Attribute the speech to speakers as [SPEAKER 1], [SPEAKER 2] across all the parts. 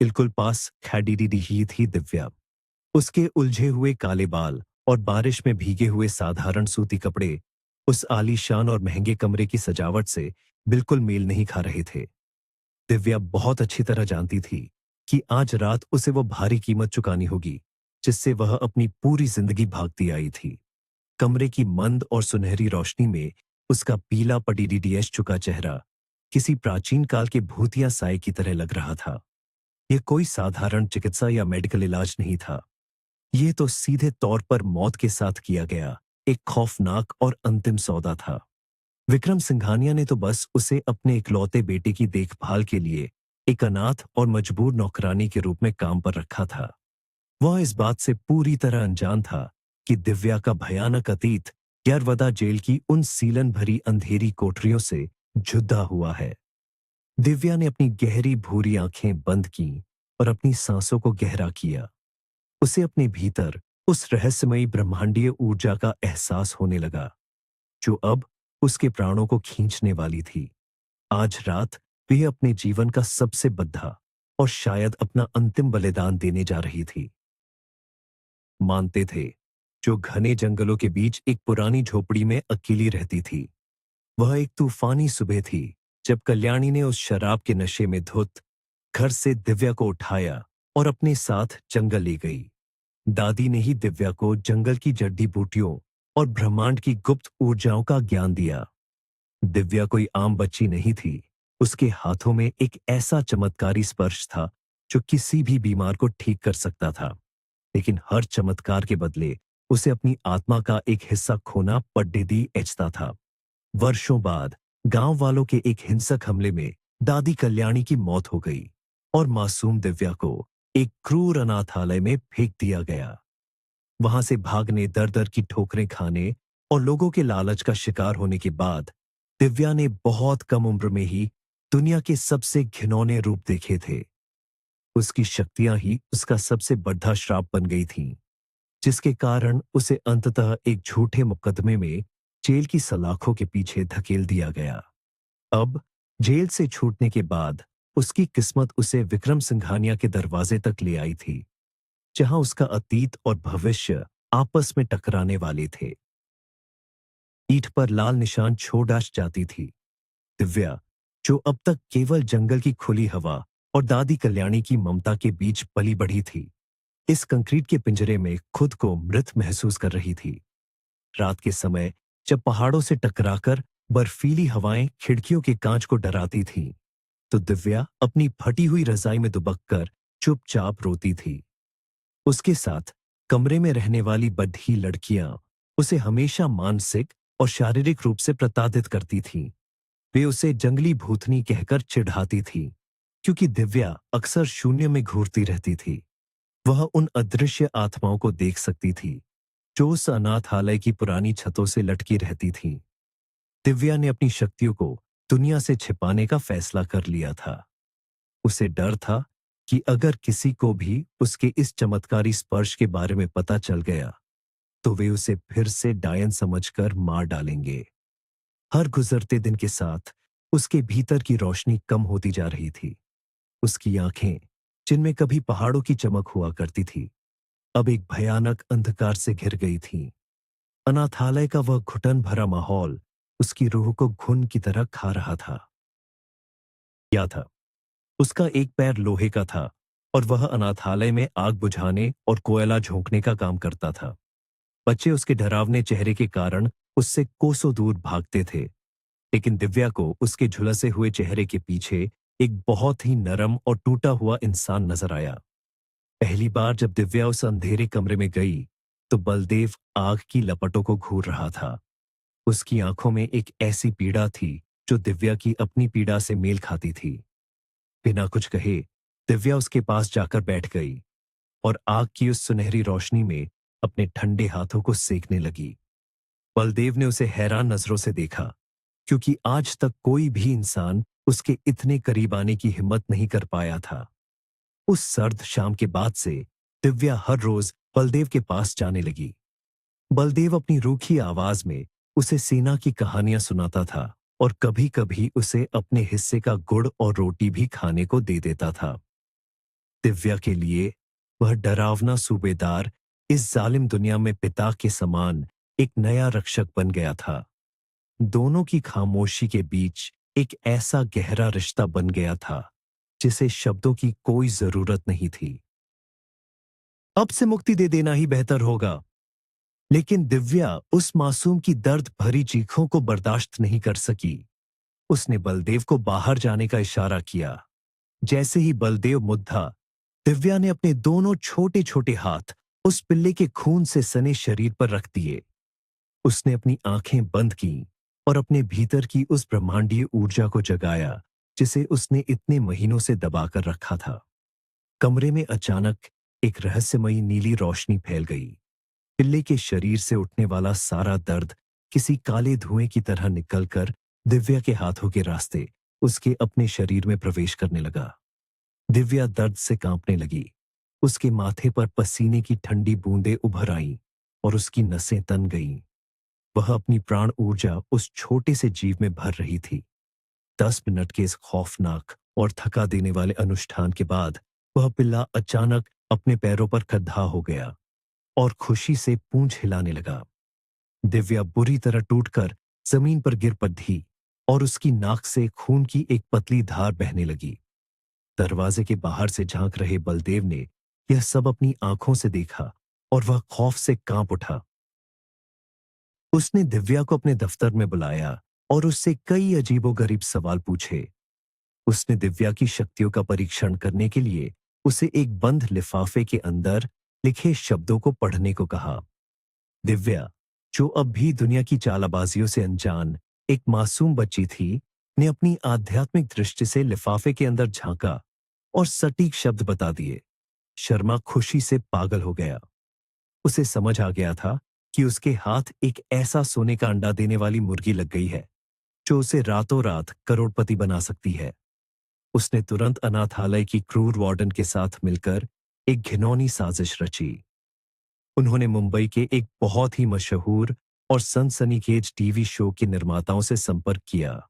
[SPEAKER 1] बिल्कुल पास खड़ी ही थी दिव्या। उसके उलझे हुए काले बाल और बारिश में भीगे हुए साधारण सूती कपड़े उस आलीशान और महंगे कमरे की सजावट से बिल्कुल मेल नहीं खा रहे थे। दिव्या बहुत अच्छी तरह जानती थी कि आज रात उसे वो भारी कीमत चुकानी होगी जिससे वह अपनी पूरी जिंदगी भागती आई थी। कमरे की मंद और सुनहरी रोशनी में उसका पीला पटीडीडीएस चुका चेहरा किसी प्राचीन काल के भूतिया साए की तरह लग रहा था। यह कोई साधारण चिकित्सा या मेडिकल इलाज नहीं था। यह तो सीधे तौर पर मौत के साथ किया गया एक खौफनाक और अंतिम सौदा था। विक्रम सिंघानिया ने तो बस उसे अपने इकलौते बेटे की देखभाल के लिए एक अनाथ और मजबूर नौकरानी के रूप में काम पर रखा था। वह इस बात से पूरी तरह अनजान था कि दिव्या का भयानक अतीत यरवदा जेल की उन सीलन भरी अंधेरी कोठरियों से जुदा हुआ है। दिव्या ने अपनी गहरी भूरी आंखें बंद की और अपनी सांसों को गहरा किया। उसे अपने भीतर उस रहस्यमयी ब्रह्मांडीय ऊर्जा का एहसास होने लगा जो अब उसके प्राणों को खींचने वाली थी। आज रात वह अपने जीवन का सबसे बद्धा और शायद अपना अंतिम बलिदान देने जा रही थी। मानते थे जो घने जंगलों के बीच एक पुरानी झोपड़ी में अकेली रहती थी। वह एक तूफानी सुबह थी जब कल्याणी ने उस शराब के नशे में धुत घर से दिव्या को उठाया और अपने साथ जंगल ले गई। दादी ने ही दिव्या को जंगल की जड़ी बूटियों और ब्रह्मांड की गुप्त ऊर्जाओं का ज्ञान दिया। दिव्या कोई आम बच्ची नहीं थी। उसके हाथों में एक ऐसा चमत्कारी स्पर्श था जो किसी भी बीमार को ठीक कर सकता था। लेकिन हर चमत्कार के बदले उसे अपनी आत्मा का एक हिस्सा खोना पड्डेदी एचता था। वर्षों बाद गांव वालों के एक हिंसक हमले में दादी कल्याणी की मौत हो गई और मासूम दिव्या को एक क्रूर अनाथालय में फेंक दिया गया। वहां से भागने, दर दर की ठोकरें खाने और लोगों के लालच का शिकार होने के बाद दिव्या ने बहुत कम उम्र में ही दुनिया के सबसे घिनौने रूप देखे थे। उसकी शक्तियां ही उसका सबसे बड़ा श्राप बन गई थीं, जिसके कारण उसे अंततः एक झूठे मुकदमे में जेल की सलाखों के पीछे धकेल दिया गया। अब जेल से छूटने के बाद उसकी किस्मत उसे विक्रम सिंघानिया के दरवाजे तक ले आई थी, जहां उसका अतीत और भविष्य आपस में टकराने वाले थे। पीठ पर लाल निशान छोड़ डाश जाती थी। दिव्या, जो अब तक केवल जंगल की खुली हवा और दादी कल्याणी की ममता के बीच पली बढ़ी थी, इस कंक्रीट के पिंजरे में खुद को मृत महसूस कर रही थी। रात के समय जब पहाड़ों से टकराकर बर्फीली हवाएं खिड़कियों के कांच को डराती थीं, तो दिव्या अपनी फटी हुई रजाई में दुबककर चुपचाप रोती थी। उसके साथ कमरे में रहने वाली बद्धी लड़कियां उसे हमेशा मानसिक और शारीरिक रूप से प्रताड़ित करती थीं। वे उसे जंगली भूतनी कहकर चिढ़ाती थीं, क्योंकि दिव्या अक्सर शून्य में घूरती रहती थी। वह उन अदृश्य आत्माओं को देख सकती थी जो उस अनाथालय की पुरानी छतों से लटकी रहती थीं। दिव्या ने अपनी शक्तियों को दुनिया से छिपाने का फैसला कर लिया था। उसे डर था कि अगर किसी को भी उसके इस चमत्कारी स्पर्श के बारे में पता चल गया, तो वे उसे फिर से डायन समझकर मार डालेंगे। हर गुजरते दिन के साथ उसके भीतर की रोशनी कम होती जा रही थी। उसकी आंखें, जिनमें कभी पहाड़ों की चमक हुआ करती थी, अब एक भयानक अंधकार से घिर गई थीं। अनाथालय का वह घुटन भरा माहौल उसकी रूह को घुन की तरह खा रहा था। क्या था? उसका एक पैर लोहे का था और वह अनाथालय में आग बुझाने और कोयला झोंकने का काम करता था। बच्चे उसके डरावने चेहरे के कारण उससे कोसों दूर भागते थे, लेकिन दिव्या को उसके झुलसे हुए चेहरे के पीछे एक बहुत ही नरम और टूटा हुआ इंसान नजर आया। पहली बार जब दिव्या उस अंधेरे कमरे में गई, तो बलदेव आग की लपटों को घूर रहा था। उसकी आंखों में एक ऐसी पीड़ा थी जो दिव्या की अपनी पीड़ा से मेल खाती थी। बिना कुछ कहे दिव्या उसके पास जाकर बैठ गई और आग की उस सुनहरी रोशनी में अपने ठंडे हाथों को सेकने लगी। बलदेव ने उसे हैरान नजरों से देखा, क्योंकि आज तक कोई भी इंसान उसके इतने करीब आने की हिम्मत नहीं कर पाया था। उस सर्द शाम के बाद से दिव्या हर रोज बलदेव के पास जाने लगी। बलदेव अपनी रूखी आवाज में उसे सेना की कहानियां सुनाता था और कभी-कभी उसे अपने हिस्से का गुड़ और रोटी भी खाने को दे देता था। दिव्या के लिए वह डरावना सूबेदार इस जालिम दुनिया में पिता के समान एक नया रक्षक बन गया था। दोनों की खामोशी के बीच एक ऐसा गहरा रिश्ता बन गया था जिसे शब्दों की कोई जरूरत नहीं थी। अब से मुक्ति दे देना ही बेहतर होगा। लेकिन दिव्या उस मासूम की दर्द भरी चीखों को बर्दाश्त नहीं कर सकी। उसने बलदेव को बाहर जाने का इशारा किया। जैसे ही बलदेव मुद्दा, दिव्या ने अपने दोनों छोटे छोटे हाथ उस पिल्ले के खून से सने शरीर पर रख दिए। उसने अपनी आंखें बंद की और अपने भीतर की उस ब्रह्मांडीय ऊर्जा को जगाया जिसे उसने इतने महीनों से दबाकर रखा था। कमरे में अचानक एक रहस्यमयी नीली रोशनी फैल गई। पिल्ले के शरीर से उठने वाला सारा दर्द किसी काले धुएं की तरह निकलकर दिव्या के हाथों के रास्ते उसके अपने शरीर में प्रवेश करने लगा। दिव्या दर्द से कांपने लगी। उसके माथे पर पसीने की ठंडी बूंदें उभर आईं और उसकी नसें तन गईं। वह अपनी प्राण ऊर्जा उस छोटे से जीव में भर रही थी। 10 मिनट के इस खौफनाक और थका देने वाले अनुष्ठान के बाद वह पिल्ला अचानक अपने पैरों पर खड़ा हो गया और खुशी से पूंछ हिलाने लगा। दिव्या बुरी तरह टूटकर जमीन पर गिर पड़ी और उसकी नाक से खून की एक पतली धार बहने लगी। दरवाजे के बाहर से झांक रहे बलदेव ने यह सब अपनी आंखों से देखा और वह खौफ से कांप उठा। उसने दिव्या को अपने दफ्तर में बुलाया और उससे कई अजीबोगरीब सवाल पूछे। उसने दिव्या की शक्तियों का परीक्षण करने के लिए उसे एक बंद लिफाफे के अंदर लिखे शब्दों को पढ़ने को कहा। दिव्या, जो अब भी दुनिया की चालाबाजियों से अनजान एक मासूम बच्ची थी, ने अपनी आध्यात्मिक दृष्टि से लिफाफे के अंदर झांका और सटीक शब्द बता दिए। शर्मा खुशी से पागल हो गया। उसे समझ आ गया था कि उसके हाथ एक ऐसा सोने का अंडा देने वाली मुर्गी लग गई है जो उसे रातों रात करोड़पति बना सकती है। उसने तुरंत अनाथालय की क्रूर वार्डन के साथ मिलकर एक घिनौनी साजिश रची। उन्होंने मुंबई के एक बहुत ही मशहूर और सनसनीखेज टीवी शो के निर्माताओं से संपर्क किया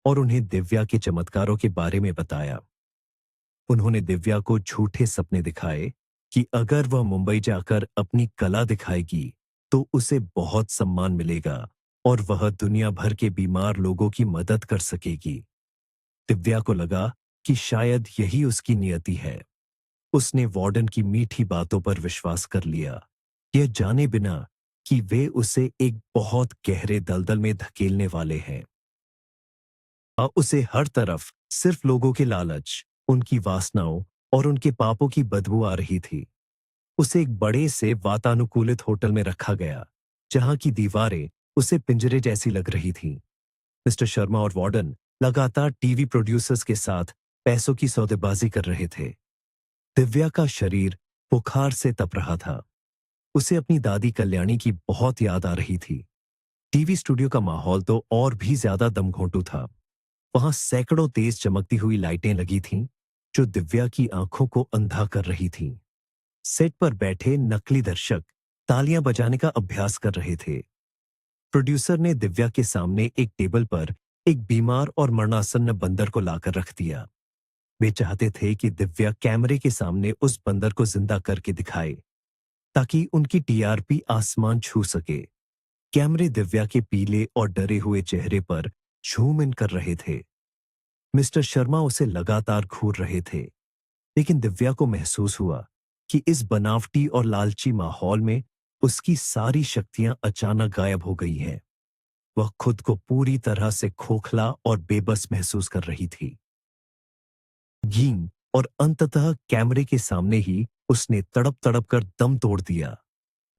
[SPEAKER 1] और उन्हें दिव्या के चमत्कारों के बारे में बताया। उन्होंने दिव्या को झूठे सपने दिखाए कि अगर वह मुंबई जाकर अपनी कला दिखाएगी तो उसे बहुत सम्मान मिलेगा और वह दुनिया भर के बीमार लोगों की मदद कर सकेगी। दिव्या को लगा कि शायद यही उसकी नियति है। उसने वार्डन की मीठी बातों पर विश्वास कर लिया, यह जाने बिना कि वे उसे एक बहुत गहरे दलदल में धकेलने वाले हैं। अब उसे हर तरफ सिर्फ लोगों के लालच, उनकी वासनाओं और उनके पापों की बदबू आ रही थी। उसे एक बड़े से वातानुकूलित होटल में रखा गया, जहां की दीवारें उसे पिंजरे जैसी लग रही थीं। मिस्टर शर्मा और वार्डन लगातार टीवी प्रोड्यूसर्स के साथ पैसों की सौदेबाजी कर रहे थे। दिव्या का शरीर बुखार से तप रहा था। उसे अपनी दादी कल्याणी की बहुत याद आ रही थी। टीवी स्टूडियो का माहौल तो और भी ज्यादा दमघोंटू था। वहां सैकड़ों तेज चमकती हुई लाइटें लगी थीं, जो दिव्या की आंखों को अंधा कर रही थीं। सेट पर बैठे नकली दर्शक तालियां बजाने का अभ्यास कर रहे थे। प्रोड्यूसर ने दिव्या के सामने एक टेबल पर एक बीमार और मरणासन्न बंदर को लाकर रख दिया। वे चाहते थे कि दिव्या कैमरे के सामने उस बंदर को जिंदा करके दिखाए ताकि उनकी टीआरपी आसमान छू सके। कैमरे दिव्या के पीले और डरे हुए चेहरे पर झूम इन कर रहे थे। मिस्टर शर्मा उसे लगातार घूर रहे थे, लेकिन दिव्या को महसूस हुआ कि इस बनावटी और लालची माहौल में उसकी सारी शक्तियां अचानक गायब हो गई हैं। वह खुद को पूरी तरह से खोखला और बेबस महसूस कर रही थी। गीं और अंततः कैमरे के सामने ही उसने तड़प तड़प कर दम तोड़ दिया।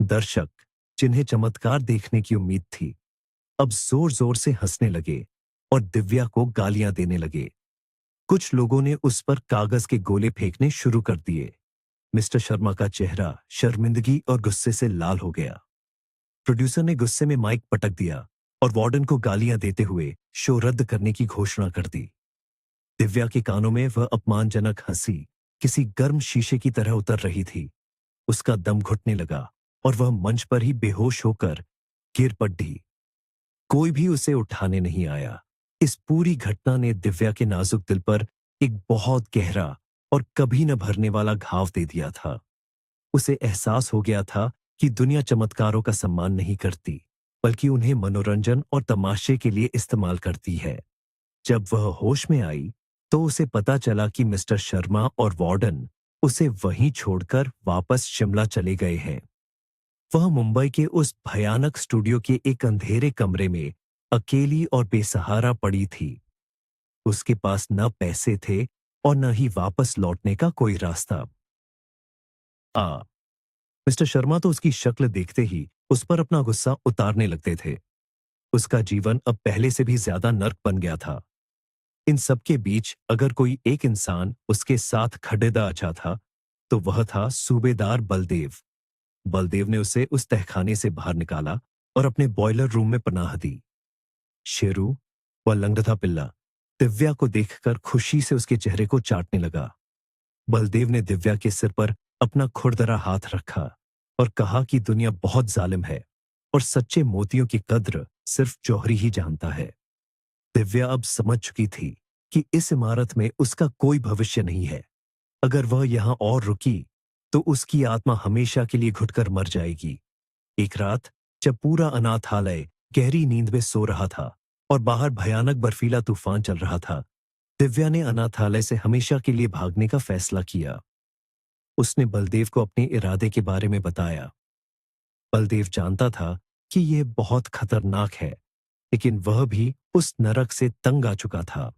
[SPEAKER 1] दर्शक, जिन्हें चमत्कार देखने की उम्मीद थी, अब जोर जोर से हंसने लगे और दिव्या को गालियां देने लगे। कुछ लोगों ने उस पर कागज के गोले फेंकने शुरू कर दिए। मिस्टर शर्मा का चेहरा शर्मिंदगी और गुस्से से लाल हो गया। प्रोड्यूसर ने गुस्से में माइक पटक दिया और वार्डन को गालियां देते हुए शो रद्द करने की घोषणा कर दी। दिव्या के कानों में वह अपमानजनक हंसी किसी गर्म शीशे की तरह उतर रही थी। उसका दम घुटने लगा और वह मंच पर ही बेहोश होकर गिर पड़ी। कोई भी उसे उठाने नहीं आया। इस पूरी घटना ने दिव्या के नाजुक दिल पर एक बहुत गहरा और कभी न भरने वाला घाव दे दिया था। उसे एहसास हो गया था कि दुनिया चमत्कारों का सम्मान नहीं करती, बल्कि उन्हें मनोरंजन और तमाशे के लिए इस्तेमाल करती है। जब वह होश में आई, तो उसे पता चला कि मिस्टर शर्मा और वार्डन उसे वहीं छोड़कर वापस शिमला चले गए हैं। वह मुंबई के उस भयानक स्टूडियो के एक अंधेरे कमरे में अकेली और बेसहारा पड़ी थी। उसके पास न पैसे थे और न ही वापस लौटने का कोई रास्ता। आ मिस्टर शर्मा तो उसकी शक्ल देखते ही उस पर अपना गुस्सा उतारने लगते थे। उसका जीवन अब पहले से भी ज्यादा नर्क बन गया था। इन सब के बीच अगर कोई एक इंसान उसके साथ खड़ेदा अच्छा था, तो वह था सूबेदार बलदेव। बलदेव ने उसे उस तहखाने से बाहर निकाला और अपने बॉयलर रूम में पनाह दी। शेरू, वह लंगड़ा पिल्ला, दिव्या को देखकर खुशी से उसके चेहरे को चाटने लगा। बलदेव ने दिव्या के सिर पर अपना खुरदरा हाथ रखा और कहा कि दुनिया बहुत जालिम है और सच्चे मोतियों की कद्र सिर्फ जौहरी ही जानता है। दिव्या अब समझ चुकी थी कि इस इमारत में उसका कोई भविष्य नहीं है। अगर वह यहां और रुकी, तो उसकी आत्मा हमेशा के लिए घुटकर मर जाएगी। एक रात, जब पूरा अनाथालय गहरी नींद में सो रहा था और बाहर भयानक बर्फीला तूफान चल रहा था, दिव्या ने अनाथालय से हमेशा के लिए भागने का फैसला किया। उसने बलदेव को अपने इरादे के बारे में बताया। बलदेव जानता था कि यह बहुत खतरनाक है, लेकिन वह भी उस नरक से तंग आ चुका था।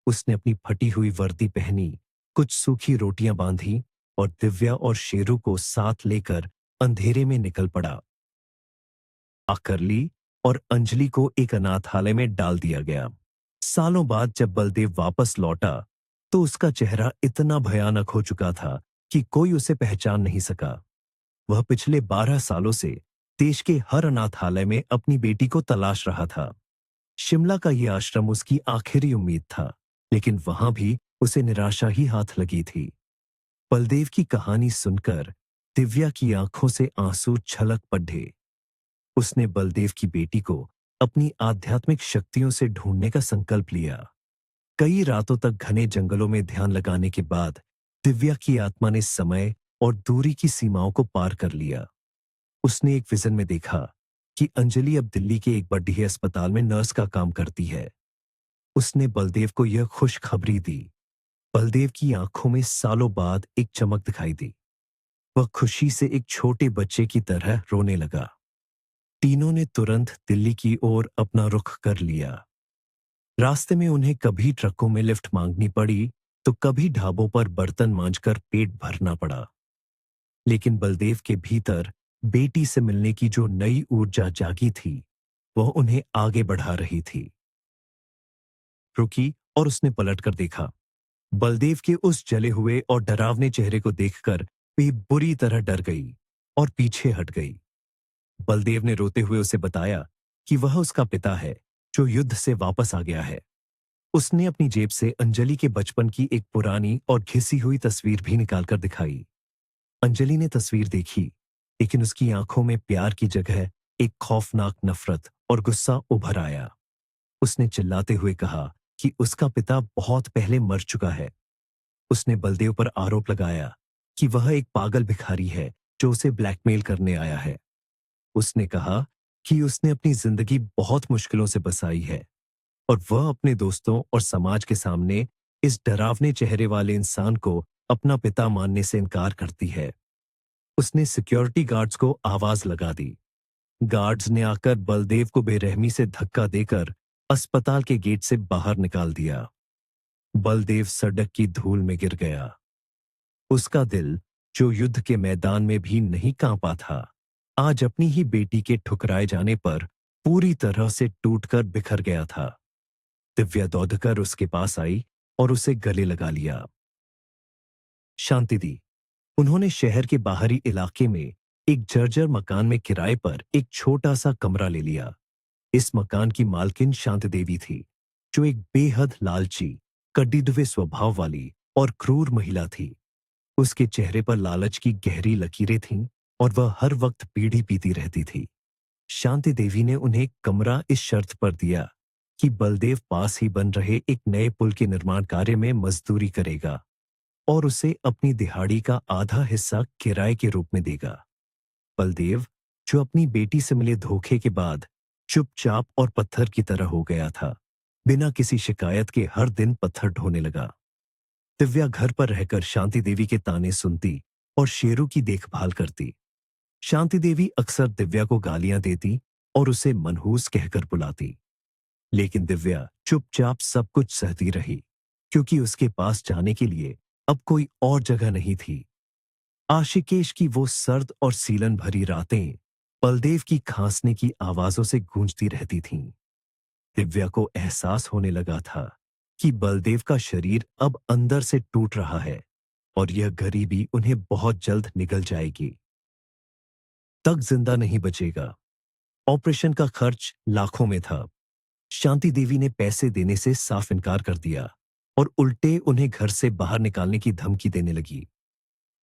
[SPEAKER 1] उसने अपनी फटी हुई वर्दी पहनी, कुछ सूखी रोटियां बांधी और दिव्या और शेरू को साथ लेकर अंधेरे में निकल पड़ा। आकरली और अंजलि को एक अनाथालय में डाल दिया गया। सालों बाद जब बलदेव वापस लौटा, तो उसका चेहरा इतना भयानक हो चुका था कि कोई उसे पहचान नहीं सका। वह पिछले 12 सालों से देश के हर अनाथालय में अपनी बेटी को तलाश रहा था। शिमला का यह आश्रम उसकी आखिरी उम्मीद था, लेकिन वहां भी उसे निराशा ही हाथ लगी थी। बलदेव की कहानी सुनकर दिव्या की आंखों से आंसू छलक पड़े। उसने बलदेव की बेटी को अपनी आध्यात्मिक शक्तियों से ढूंढने का संकल्प लिया। कई रातों तक घने जंगलों में ध्यान लगाने के बाद दिव्या की आत्मा ने समय और दूरी की सीमाओं को पार कर लिया। उसने एक विजन में देखा कि अंजलि अब दिल्ली के एक बड़े अस्पताल में नर्स का काम करती है। उसने बलदेव को यह खुशखबरी दी। बलदेव की आंखों में सालों बाद एक चमक दिखाई दी। वह खुशी से एक छोटे बच्चे की तरह रोने लगा। तीनों ने तुरंत दिल्ली की ओर अपना रुख कर लिया। रास्ते में उन्हें कभी ट्रकों में लिफ्ट मांगनी पड़ी, तो कभी ढाबों पर बर्तन मांजकर पेट भरना पड़ा। लेकिन बलदेव के भीतर बेटी से मिलने की जो नई ऊर्जा जागी थी, वह उन्हें आगे बढ़ा रही थी। रुकी और उसने पलटकर देखा। बलदेव के उस जले हुए और डरावने चेहरे को देखकर वे बुरी तरह डर गई और पीछे हट गई। बलदेव ने रोते हुए उसे बताया कि वह उसका पिता है, जो युद्ध से वापस आ गया है। उसने अपनी जेब से अंजलि के बचपन की एक पुरानी और घिसी हुई तस्वीर भी निकालकर दिखाई। अंजलि ने तस्वीर देखी, लेकिन उसकी आंखों में प्यार की जगह एक खौफनाक नफरत और गुस्सा उभर आया। उसने चिल्लाते हुए कहा कि उसका पिता बहुत पहले मर चुका है। उसने बलदेव पर आरोप लगाया कि वह एक पागल भिखारी है जो उसे ब्लैकमेल करने आया है। उसने कहा कि उसने अपनी जिंदगी बहुत मुश्किलों से बसाई है और वह अपने दोस्तों और समाज के सामने इस डरावने चेहरे वाले इंसान को अपना पिता मानने से इनकार करती है। उसने सिक्योरिटी गार्ड्स को आवाज लगा दी। गार्ड्स ने आकर बलदेव को बेरहमी से धक्का देकर अस्पताल के गेट से बाहर निकाल दिया। बलदेव सड़क की धूल में गिर गया। उसका दिल, जो युद्ध के मैदान में भी नहीं कांपा था, आज अपनी ही बेटी के ठुकराए जाने पर पूरी तरह से टूटकर बिखर गया था। दिव्या दौड़कर उसके पास आई और उसे गले लगा लिया। शांति दी। उन्होंने शहर के बाहरी इलाके में एक जर्जर मकान में किराए पर एक छोटा सा कमरा ले लिया। इस मकान की मालकिन शांति देवी थी, जो एक बेहद लालची, कड्डीदुवे स्वभाव वाली और क्रूर महिला थी। उसके चेहरे पर लालच की गहरी लकीरें थीं और वह हर वक्त बीड़ी पीती रहती थी। शांति देवी ने उन्हें कमरा इस शर्त पर दिया कि बलदेव पास ही बन रहे एक नए पुल के निर्माण कार्य में मजदूरी करेगा और उसे अपनी दिहाड़ी का आधा हिस्सा किराए के रूप में देगा। बलदेव, जो अपनी बेटी से मिले धोखे के बाद चुपचाप और पत्थर की तरह हो गया था, बिना किसी शिकायत के हर दिन पत्थर ढोने लगा। दिव्या घर पर रहकर शांति देवी के ताने सुनती और शेरू की देखभाल करती। शांति देवी अक्सर दिव्या को गालियां देती और उसे मनहूस कहकर बुलाती, लेकिन दिव्या चुपचाप सब कुछ सहती रही, क्योंकि उसके पास जाने के लिए अब कोई और जगह नहीं थी। आशिकेश की वो सर्द और सीलन भरी रातें बलदेव की खांसने की आवाजों से गूंजती रहती थीं। दिव्या को एहसास होने लगा था कि बलदेव का शरीर अब अंदर से टूट रहा है और यह गरीबी उन्हें बहुत जल्द निगल जाएगी। तक जिंदा नहीं बचेगा। ऑपरेशन का खर्च लाखों में था। शांति देवी ने पैसे देने से साफ इनकार कर दिया और उल्टे उन्हें घर से बाहर निकालने की धमकी देने लगी।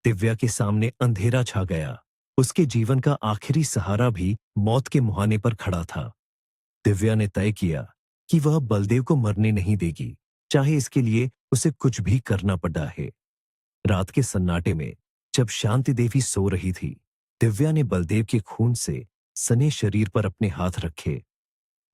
[SPEAKER 1] दिव्या के सामने अंधेरा छा गया। उसके जीवन का आखिरी सहारा भी मौत के मुहाने पर खड़ा था। दिव्या ने तय किया कि वह बलदेव को मरने नहीं देगी, चाहे इसके लिए उसे कुछ भी करना पड़ा है। रात के सन्नाटे में जब शांति देवी सो रही थी, दिव्या ने बलदेव के खून से सने शरीर पर अपने हाथ रखे।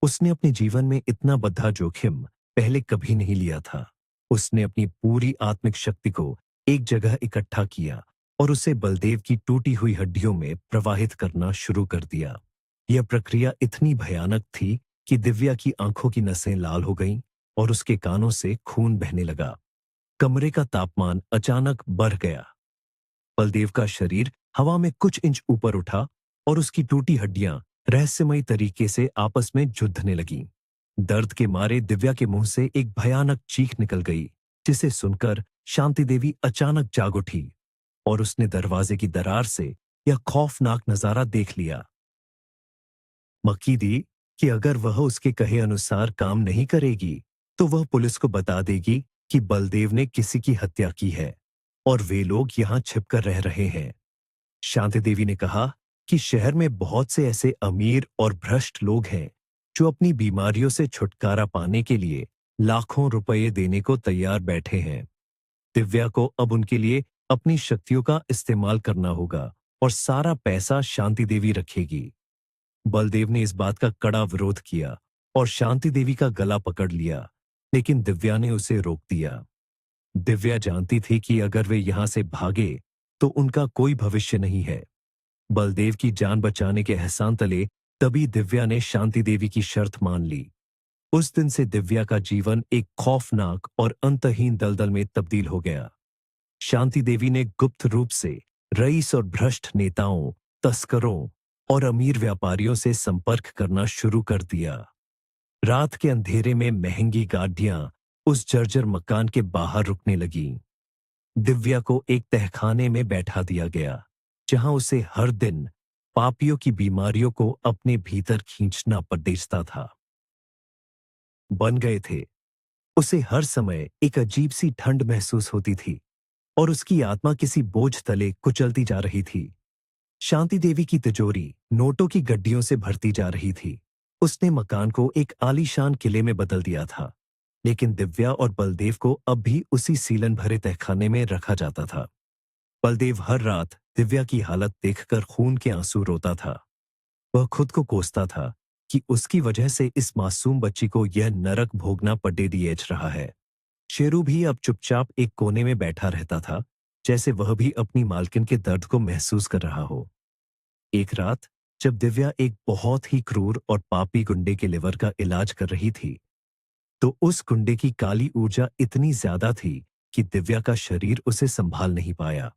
[SPEAKER 1] उसने अपने जीवन में इतना बड़ा जोखिम पहले कभी नहीं लिया था। उसने अपनी पूरी आत्मिक शक्ति को एक जगह इकट्ठा किया और उसे बलदेव की टूटी हुई हड्डियों में प्रवाहित करना शुरू कर दिया। यह प्रक्रिया इतनी भयानक थी कि दिव्या की आंखों की नसें लाल हो गईं और उसके कानों से खून बहने लगा। कमरे का तापमान अचानक बढ़ गया। बलदेव का शरीर हवा में कुछ इंच ऊपर उठा और उसकी टूटी हड्डियां रहस्यमयी तरीके से आपस में जुड़ने लगीं। दर्द के मारे दिव्या के मुंह से एक भयानक चीख निकल गई, जिसे सुनकर शांति देवी अचानक जाग उठी और उसने दरवाजे की दरार से यह खौफनाक नजारा देख लिया। मक्की दी कि अगर वह उसके कहे अनुसार काम नहीं करेगी तो वह पुलिस को बता देगी कि बलदेव ने किसी की हत्या की है और वे लोग यहां छिपकर रह रहे हैं। शांति देवी ने कहा कि शहर में बहुत से ऐसे अमीर और भ्रष्ट लोग हैं जो अपनी बीमारियों से छुटकारा पाने के लिए लाखों रुपए देने को तैयार बैठे हैं। दिव्या को अब उनके लिए अपनी शक्तियों का इस्तेमाल करना होगा और सारा पैसा शांति देवी रखेगी। बलदेव ने इस बात का कड़ा विरोध किया और शांति देवी का गला पकड़ लिया, लेकिन दिव्या ने उसे रोक दिया। दिव्या जानती थी कि अगर वे यहां से भागे तो उनका कोई भविष्य नहीं है। बलदेव की जान बचाने के एहसान तले तभी दिव्या ने शांति देवी की शर्त मान ली। उस दिन से दिव्या का जीवन एक खौफनाक और अंतहीन दलदल में तब्दील हो गया। शांति देवी ने गुप्त रूप से रईस और भ्रष्ट नेताओं, तस्करों और अमीर व्यापारियों से संपर्क करना शुरू कर दिया। रात के अंधेरे में महंगी गाड़ियां उस जर्जर मकान के बाहर रुकने लगीं। दिव्या को एक तहखाने में बैठा दिया गया, जहां उसे हर दिन पापियों की बीमारियों को अपने भीतर खींचना पड़ता था। बन गए थे। उसे हर समय एक अजीब सी ठंड महसूस होती थी और उसकी आत्मा किसी बोझ तले कुचलती जा रही थी। शांति देवी की तिजोरी नोटों की गड्डियों से भरती जा रही थी। उसने मकान को एक आलीशान किले में बदल दिया था, लेकिन दिव्या और बलदेव को अब भी उसी सीलन भरे तहखाने में रखा जाता था। बलदेव हर रात दिव्या की हालत देखकर खून के आंसू रोता था। वह खुद को कोसता था कि उसकी वजह से इस मासूम बच्ची को यह नरक भोगना पड़ेगा रहा है। शेरू भी अब चुपचाप एक कोने में बैठा रहता था, जैसे वह भी अपनी मालकिन के दर्द को महसूस कर रहा हो। एक रात जब दिव्या एक बहुत ही क्रूर और पापी गुंडे के लिवर का इलाज कर रही थी, तो उस गुंडे की काली ऊर्जा इतनी ज्यादा थी कि दिव्या का शरीर उसे संभाल नहीं पाया।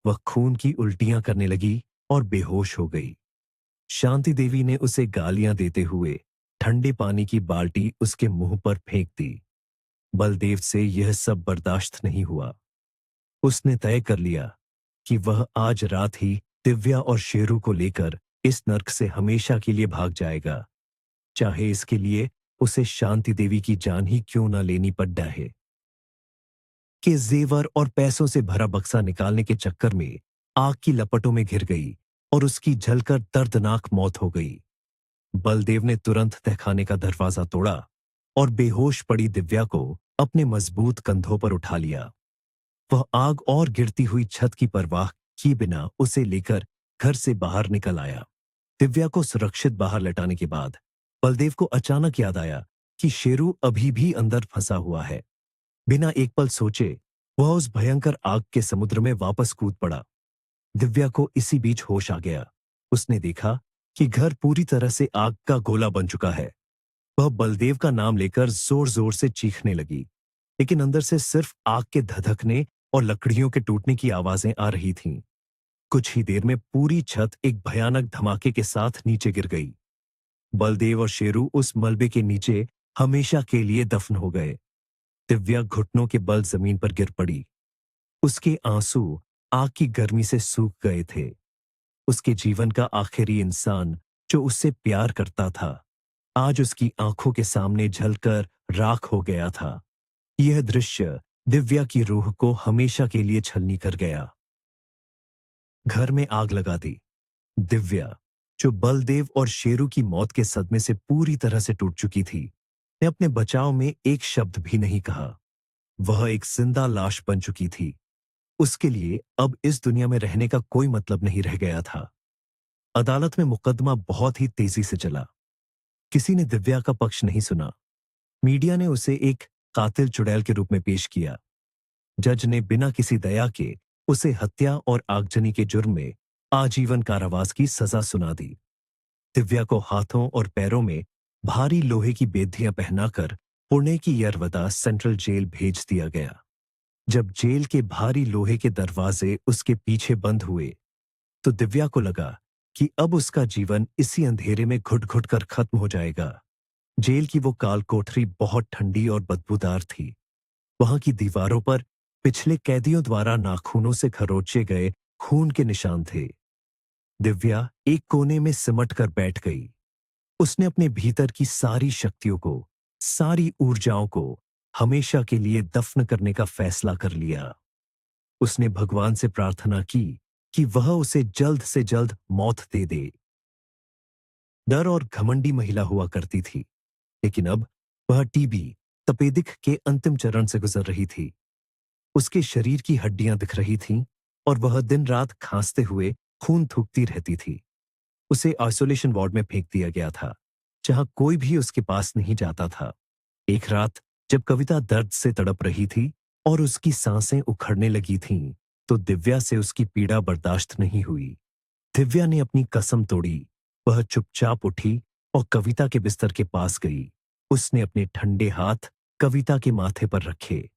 [SPEAKER 1] वह खून की उल्टियां करने लगी और बेहोश हो गई। शांति देवी ने उसे गालियां देते हुए ठंडे पानी की बाल्टी उसके मुंह पर फेंक दी। बलदेव से यह सब बर्दाश्त नहीं हुआ। उसने तय कर लिया कि वह आज रात ही दिव्या और शेरू को लेकर इस नर्क से हमेशा के लिए भाग जाएगा, चाहे इसके लिए उसे शांति देवी की जान ही क्यों ना लेनी पड़ जाए। कि जेवर और पैसों से भरा बक्सा निकालने के चक्कर में आग की लपटों में घिर गई और उसकी जलकर दर्दनाक मौत हो गई। बलदेव ने तुरंत तहखाने का दरवाजा तोड़ा और बेहोश पड़ी दिव्या को अपने मजबूत कंधों पर उठा लिया। वह आग और गिरती हुई छत की परवाह किए बिना उसे लेकर घर से बाहर निकल आया। दिव्या को सुरक्षित बाहर लटाने के बाद बलदेव को अचानक याद आया कि शेरू अभी भी अंदर फंसा हुआ है। बिना एक पल सोचे वह उस भयंकर आग के समुद्र में वापस कूद पड़ा। दिव्या को इसी बीच होश आ गया। उसने देखा कि घर पूरी तरह से आग का गोला बन चुका है। वह बलदेव का नाम लेकर जोर जोर से चीखने लगी, लेकिन अंदर से सिर्फ आग के धधकने और लकड़ियों के टूटने की आवाजें आ रही थीं। कुछ ही देर में पूरी छत एक भयानक धमाके के साथ नीचे गिर गई। बलदेव और शेरू उस मलबे के नीचे हमेशा के लिए दफन हो गए। दिव्या घुटनों के बल जमीन पर गिर पड़ी। उसके आंसू आग की गर्मी से सूख गए थे। उसके जीवन का आखिरी इंसान जो उससे प्यार करता था, आज उसकी आंखों के सामने जलकर राख हो गया था। यह दृश्य दिव्या की रूह को हमेशा के लिए छलनी कर गया। घर में आग लगा दी। दिव्या, जो बलदेव और शेरू की मौत के सदमे से पूरी तरह से टूट चुकी थी, ने अपने बचाव में एक शब्द भी नहीं कहा। वह एक जिंदा लाश बन चुकी थी। उसके लिए अब इस दुनिया में रहने का कोई मतलब नहीं रह गया था। अदालत में मुकदमा बहुत ही तेजी से चला। किसी ने दिव्या का पक्ष नहीं सुना। मीडिया ने उसे एक कातिल चुड़ैल के रूप में पेश किया। जज ने बिना किसी दया के उसे हत्या और आगजनी के जुर्म में आजीवन कारावास की सजा सुना दी। दिव्या को हाथों और पैरों में भारी लोहे की बेधियां पहनाकर पुणे की यरवदा सेंट्रल जेल भेज दिया गया। जब जेल के भारी लोहे के दरवाजे उसके पीछे बंद हुए, तो दिव्या को लगा कि अब उसका जीवन इसी अंधेरे में घुट घुट कर खत्म हो जाएगा। जेल की वो काल कोठरी बहुत ठंडी और बदबूदार थी। वहां की दीवारों पर पिछले कैदियों द्वारा नाखूनों से खरोचे गए खून के निशान थे। दिव्या एक कोने में सिमट कर बैठ गई। उसने अपने भीतर की सारी शक्तियों को, सारी ऊर्जाओं को हमेशा के लिए दफन करने का फैसला कर लिया। उसने भगवान से प्रार्थना की कि वह उसे जल्द से जल्द मौत दे दे। डर और घमंडी महिला हुआ करती थी, लेकिन अब वह टीबी, तपेदिक के अंतिम चरण से गुजर रही थी। उसके शरीर की हड्डियां दिख रही थीं और वह दिन रात खांसते हुए खून थूकती रहती थी। उसे आइसोलेशन वार्ड में फेंक दिया गया था, जहां कोई भी उसके पास नहीं जाता था। एक रात जब कविता दर्द से तड़प रही थी और उसकी सांसें उखड़ने लगी थीं, तो दिव्या से उसकी पीड़ा बर्दाश्त नहीं हुई। दिव्या ने अपनी कसम तोड़ी। वह चुपचाप उठी और कविता के बिस्तर के पास गई। उसने अपने ठंडे हाथ कविता के माथे पर रखे।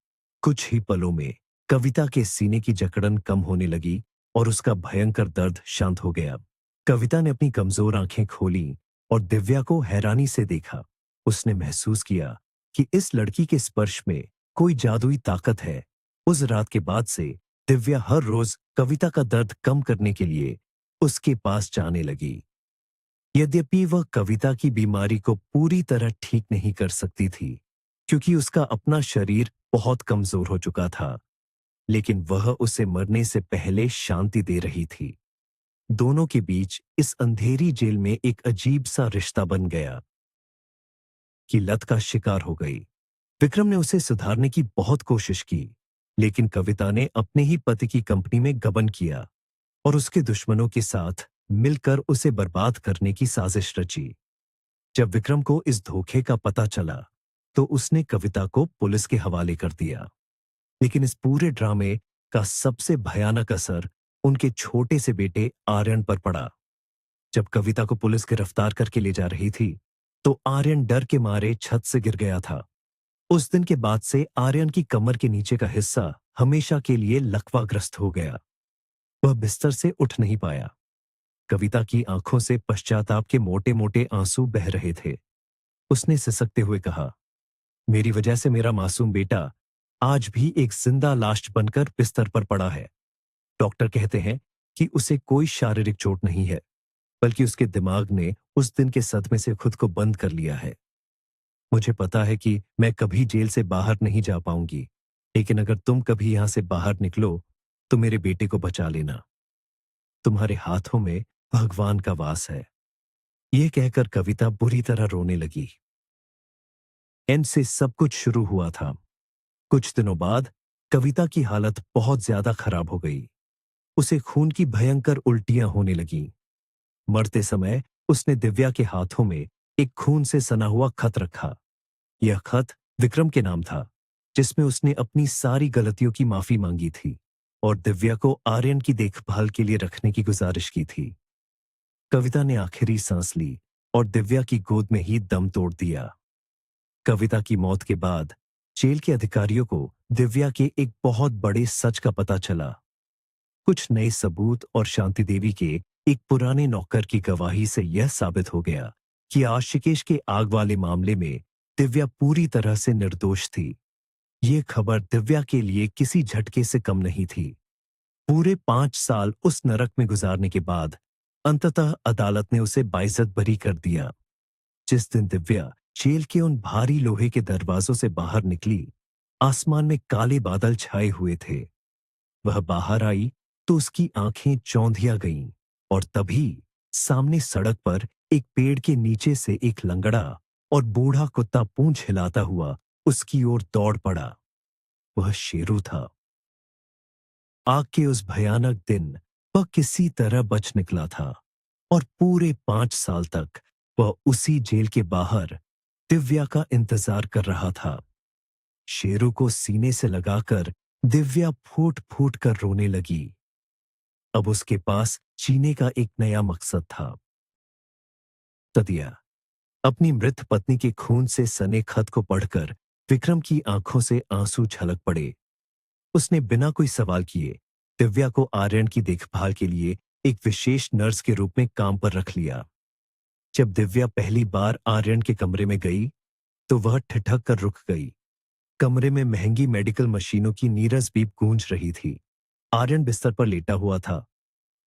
[SPEAKER 1] कुछ ही पलों में कविता के सीने की जकड़न कम होने लगी और उसका भयंकर दर्द शांत हो गया। कविता ने अपनी कमजोर आंखें खोलीं और दिव्या को हैरानी से देखा। उसने महसूस किया कि इस लड़की के स्पर्श में कोई जादुई ताकत है। उस रात के बाद से दिव्या हर रोज कविता का दर्द कम करने के लिए उसके पास जाने लगी। यद्यपि वह कविता की बीमारी को पूरी तरह ठीक नहीं कर सकती थी, क्योंकि उसका अपना शरीर बहुत कमजोर हो चुका था, लेकिन वह उसे मरने से पहले शांति दे रही थी। दोनों के बीच इस अंधेरी जेल में एक अजीब सा रिश्ता बन गया कि लत का शिकार हो गई। विक्रम ने उसे सुधारने की बहुत कोशिश की, लेकिन कविता ने अपने ही पति की कंपनी में गबन किया और उसके दुश्मनों के साथ मिलकर उसे बर्बाद करने की साजिश रची। जब विक्रम को इस धोखे का पता चला, तो उसने कविता को पुलिस के हवाले कर दिया। लेकिन इस पूरे ड्रामे का सबसे भयानक असर उनके छोटे से बेटे आर्यन पर पड़ा। जब कविता को पुलिस गिरफ्तार करके ले जा रही थी, तो आर्यन डर के मारे छत से गिर गया था। उस दिन के बाद से आर्यन की कमर के नीचे का हिस्सा हमेशा के लिए लकवाग्रस्त हो गया। वह बिस्तर से उठ नहीं पाया। कविता की आंखों से पश्चाताप के मोटे मोटे आंसू बह रहे थे। उसने सिसकते हुए कहा, मेरी वजह से मेरा मासूम बेटा आज भी एक जिंदा लाश बनकर बिस्तर पर पड़ा है। डॉक्टर कहते हैं कि उसे कोई शारीरिक चोट नहीं है, बल्कि उसके दिमाग ने उस दिन के सदमे से खुद को बंद कर लिया है। मुझे पता है कि मैं कभी जेल से बाहर नहीं जा पाऊंगी, लेकिन अगर तुम कभी यहां से बाहर निकलो तो मेरे बेटे को बचा लेना। तुम्हारे हाथों में भगवान का वास है। यह कहकर कविता बुरी तरह रोने लगी। एन से सब कुछ शुरू हुआ था। कुछ दिनों बाद कविता की हालत बहुत ज्यादा खराब हो गई। उसे खून की भयंकर उल्टियां होने लगीं। मरते समय उसने दिव्या के हाथों में एक खून से सना हुआ खत रखा। यह खत विक्रम के नाम था, जिसमें उसने अपनी सारी गलतियों की माफी मांगी थी और दिव्या को आर्यन की देखभाल के लिए रखने की गुजारिश की थी। कविता ने आखिरी सांस ली और दिव्या की गोद में ही दम तोड़ दिया। कविता की मौत के बाद जेल के अधिकारियों को दिव्या के एक बहुत बड़े सच का पता चला। कुछ नए सबूत और शांति देवी के एक पुराने नौकर की गवाही से यह साबित हो गया कि आशिकेश के आग वाले मामले में दिव्या पूरी तरह से निर्दोष थी। ये खबर दिव्या के लिए किसी झटके से कम नहीं थी। पूरे 5 साल उस नरक में गुजारने के बाद अंततः अदालत ने उसे बाइज्जत बरी कर दिया। जिस दिन दिव्या जेल के उन भारी लोहे के दरवाजों से बाहर निकली, आसमान में काले बादल छाए हुए थे। वह बाहर आई तो उसकी आंखें चौंधिया गईं और तभी सामने सड़क पर एक पेड़ के नीचे से एक लंगड़ा और बूढ़ा कुत्ता पूंछ हिलाता हुआ उसकी ओर दौड़ पड़ा। वह शेरू था। आग के उस भयानक दिन वह किसी तरह बच निकला था और पूरे 5 साल तक वह उसी जेल के बाहर दिव्या का इंतजार कर रहा था। शेरू को सीने से लगाकर दिव्या फूट फूट कर रोने लगी। अब उसके पास जीने का एक नया मकसद था। तदिया अपनी मृत पत्नी के खून से सने खत को पढ़कर विक्रम की आंखों से आंसू छलक पड़े। उसने बिना कोई सवाल किए दिव्या को आर्यन की देखभाल के लिए एक विशेष नर्स के रूप में काम पर रख लिया। जब दिव्या पहली बार आर्यन के कमरे में गई तो वह ठिठक कर रुक गई। कमरे में महंगी मेडिकल मशीनों की नीरस बीप गूंज रही थी। आर्यन बिस्तर पर लेटा हुआ था।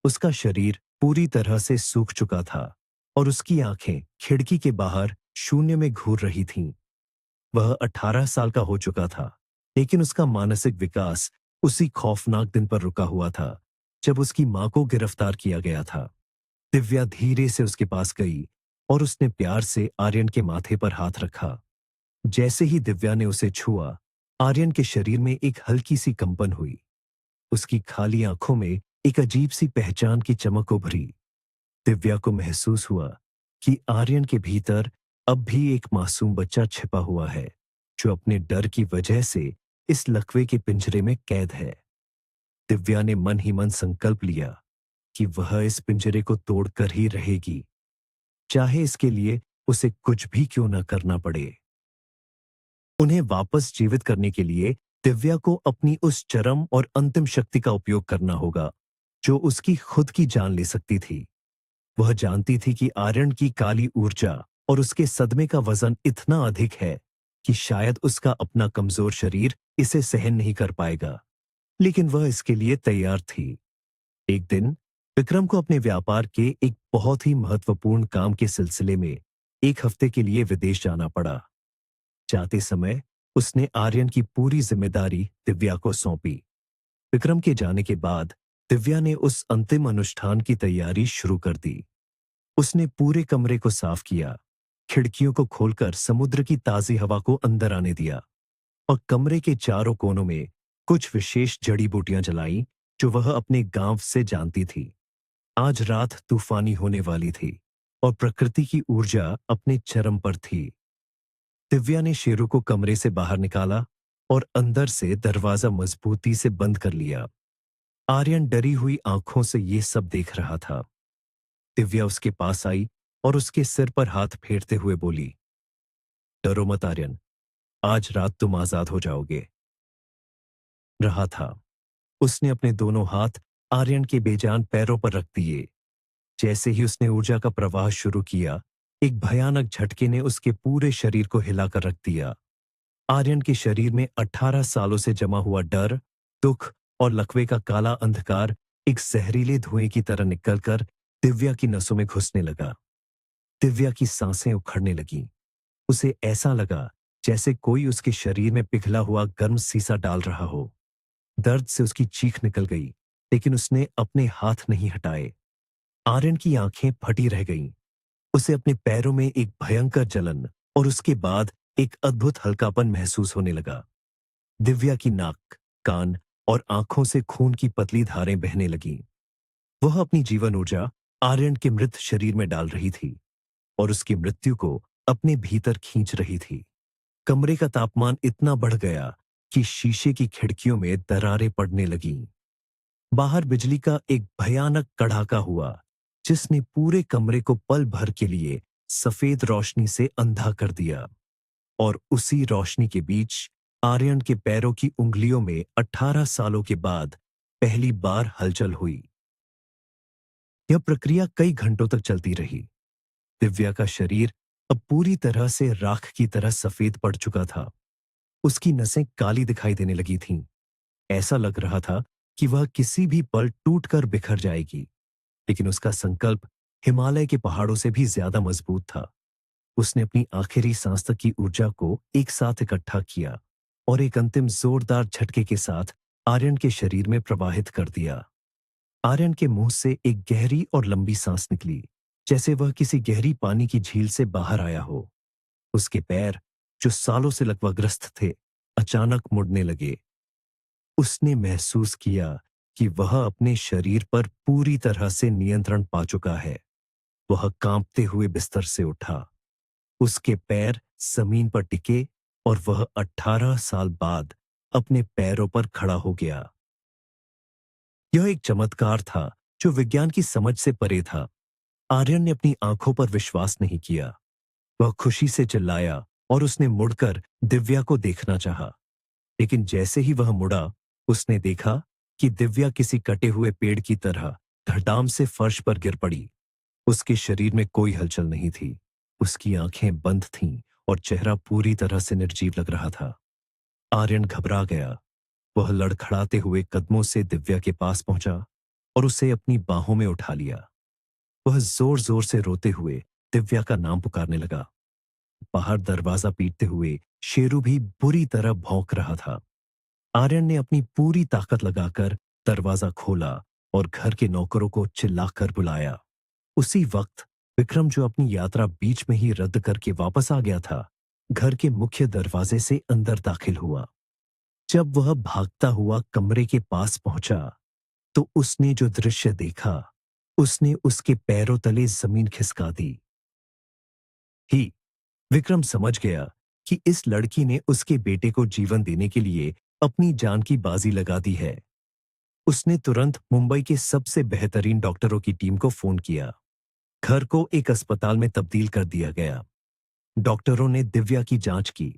[SPEAKER 1] उसका शरीर पूरी तरह से सूख चुका था और उसकी आंखें खिड़की के बाहर शून्य में घूर रही थीं। वह 18 साल का हो चुका था, लेकिन उसका मानसिक विकास उसी खौफनाक दिन पर रुका हुआ था जब उसकी मां को गिरफ्तार किया गया था। दिव्या धीरे से उसके पास गई और उसने प्यार से आर्यन के माथे पर हाथ रखा। जैसे ही दिव्या ने उसे छुआ, आर्यन के शरीर में एक हल्की सी कंपन हुई। उसकी खाली आंखों में एक अजीब सी पहचान की चमक उभरी। दिव्या को महसूस हुआ कि आर्यन के भीतर अब भी एक मासूम बच्चा छिपा हुआ है, जो अपने डर की वजह से इस लकवे के पिंजरे में कैद है। दिव्या ने मन ही मन संकल्प लिया कि वह इस पिंजरे को तोड़कर ही रहेगी, चाहे इसके लिए उसे कुछ भी क्यों न करना पड़े। उन्हें वापस जीवित करने के लिए दिव्या को अपनी उस चरम और अंतिम शक्ति का उपयोग करना होगा, जो उसकी खुद की जान ले सकती थी। वह जानती थी कि आर्यन की काली ऊर्जा और उसके सदमे का वजन इतना अधिक है कि शायद उसका अपना कमजोर शरीर इसे सहन नहीं कर पाएगा, लेकिन वह इसके लिए तैयार थी। एक दिन विक्रम को अपने व्यापार के एक बहुत ही महत्वपूर्ण काम के सिलसिले में 1 हफ्ते के लिए विदेश जाना पड़ा। जाते समय उसने आर्यन की पूरी जिम्मेदारी दिव्या को सौंपी। विक्रम के जाने के बाद दिव्या ने उस अंतिम अनुष्ठान की तैयारी शुरू कर दी। उसने पूरे कमरे को साफ किया, खिड़कियों को खोलकर समुद्र की ताजी हवा को अंदर आने दिया और कमरे के चारों कोनों में कुछ विशेष जड़ी बूटियां जलाईं जो वह अपने गांव से जानती थी। आज रात तूफानी होने वाली थी और प्रकृति की ऊर्जा अपने चरम पर थी। दिव्या ने शेरू को कमरे से बाहर निकाला और अंदर से दरवाजा मजबूती से बंद कर लिया। आर्यन डरी हुई आंखों से ये सब देख रहा था। दिव्या उसके पास आई और उसके सिर पर हाथ फेरते हुए बोली, डरो मत आर्यन, आज रात तुम आजाद हो जाओगे। रहा था। उसने अपने दोनों हाथ आर्यन के बेजान पैरों पर रख दिए। जैसे ही उसने ऊर्जा का प्रवाह शुरू किया, एक भयानक झटके ने उसके पूरे शरीर को हिलाकर रख दिया। आर्यन के शरीर में 18 सालों से जमा हुआ डर, दुख और लकवे का काला अंधकार एक जहरीले धुएं की तरह निकलकर दिव्या की नसों में घुसने लगा। दिव्या की सांसें उखड़ने लगीं। उसे ऐसा लगा जैसे कोई उसके शरीर में पिघला हुआ गर्म सीसा डाल रहा हो। दर्द से उसकी चीख निकल गई, लेकिन उसने अपने हाथ नहीं हटाए। आर्यन की आंखें फटी रह गईं। उसे अपने पैरों में एक भयंकर जलन और उसके बाद एक अद्भुत हल्कापन महसूस होने लगा। दिव्या की नाक कान और आंखों से खून की पतली धारें बहने लगीं। वह अपनी जीवन ऊर्जा आर्यन के मृत शरीर में डाल रही थी और उसकी मृत्यु को अपने भीतर खींच रही थी। कमरे का तापमान इतना बढ़ गया कि शीशे की खिड़कियों में दरारें पड़ने लगीं। बाहर बिजली का एक भयानक कड़ाका हुआ, जिसने पूरे कमरे को पल भर के लिए सफेद रोशनी से अंधा कर दिया। और उसी रोशनी के बीच आर्यन के पैरों की उंगलियों में 18 सालों के बाद पहली बार हलचल हुई। यह प्रक्रिया कई घंटों तक चलती रही। दिव्या का शरीर अब पूरी तरह से राख की तरह सफेद पड़ चुका था। उसकी नसें काली दिखाई देने लगी थीं। ऐसा लग रहा था कि वह किसी भी पल टूटकर बिखर जाएगी। लेकिन उसका संकल्प हिमालय के पहाड़ों से भी ज्यादा मजबूत था। उसने अपनी आखिरी सांस तक की ऊर्जा को एक साथ इकट्ठा किया और एक अंतिम जोरदार झटके के साथ आर्यन के शरीर में प्रवाहित कर दिया। आर्यन के मुंह से एक गहरी और लंबी सांस निकली, जैसे वह किसी गहरी पानी की झील से बाहर आया हो। उसके पैर, जो सालों से लकवाग्रस्त थे, अचानक मुड़ने लगे। उसने महसूस किया कि वह अपने शरीर पर पूरी तरह से नियंत्रण पा चुका है। वह कांपते हुए बिस्तर से उठा। उसके पैर जमीन पर टिके और वह 18 साल बाद अपने पैरों पर खड़ा हो गया। यह एक चमत्कार था जो विज्ञान की समझ से परे था। आर्यन ने अपनी आंखों पर विश्वास नहीं किया। वह खुशी से चिल्लाया और उसने मुड़कर दिव्या को देखना चाहा। लेकिन जैसे ही वह मुड़ा, उसने देखा कि दिव्या किसी कटे हुए पेड़ की तरह धड़ाम से फर्श पर गिर पड़ी। उसके शरीर में कोई हलचल नहीं थी। उसकी आंखें बंद थीं और चेहरा पूरी तरह से निर्जीव लग रहा था। आर्यन घबरा गया। वह लड़खड़ाते हुए कदमों से दिव्या के पास पहुंचा और उसे अपनी बाहों में उठा लिया। वह जोर जोर से रोते हुए दिव्या का नाम पुकारने लगा। बाहर दरवाजा पीटते हुए शेरू भी बुरी तरह भौंक रहा था। आर्यन ने अपनी पूरी ताकत लगाकर दरवाजा खोला और घर के नौकरों को चिल्लाकर बुलाया। उसी वक्त विक्रम, जो अपनी यात्रा बीच में ही रद्द करके वापस आ गया था, घर के मुख्य दरवाजे से अंदर दाखिल हुआ। जब वह भागता हुआ कमरे के पास पहुंचा, तो उसने जो दृश्य देखा, उसने उसके पैरों तले जमीन खिसका दी। ही विक्रम समझ गया कि इस लड़की ने उसके बेटे को जीवन देने के लिए अपनी जान की बाजी लगा दी है। उसने तुरंत मुंबई के सबसे बेहतरीन डॉक्टरों की टीम को फोन किया। घर को एक अस्पताल में तब्दील कर दिया गया। डॉक्टरों ने दिव्या की जांच की।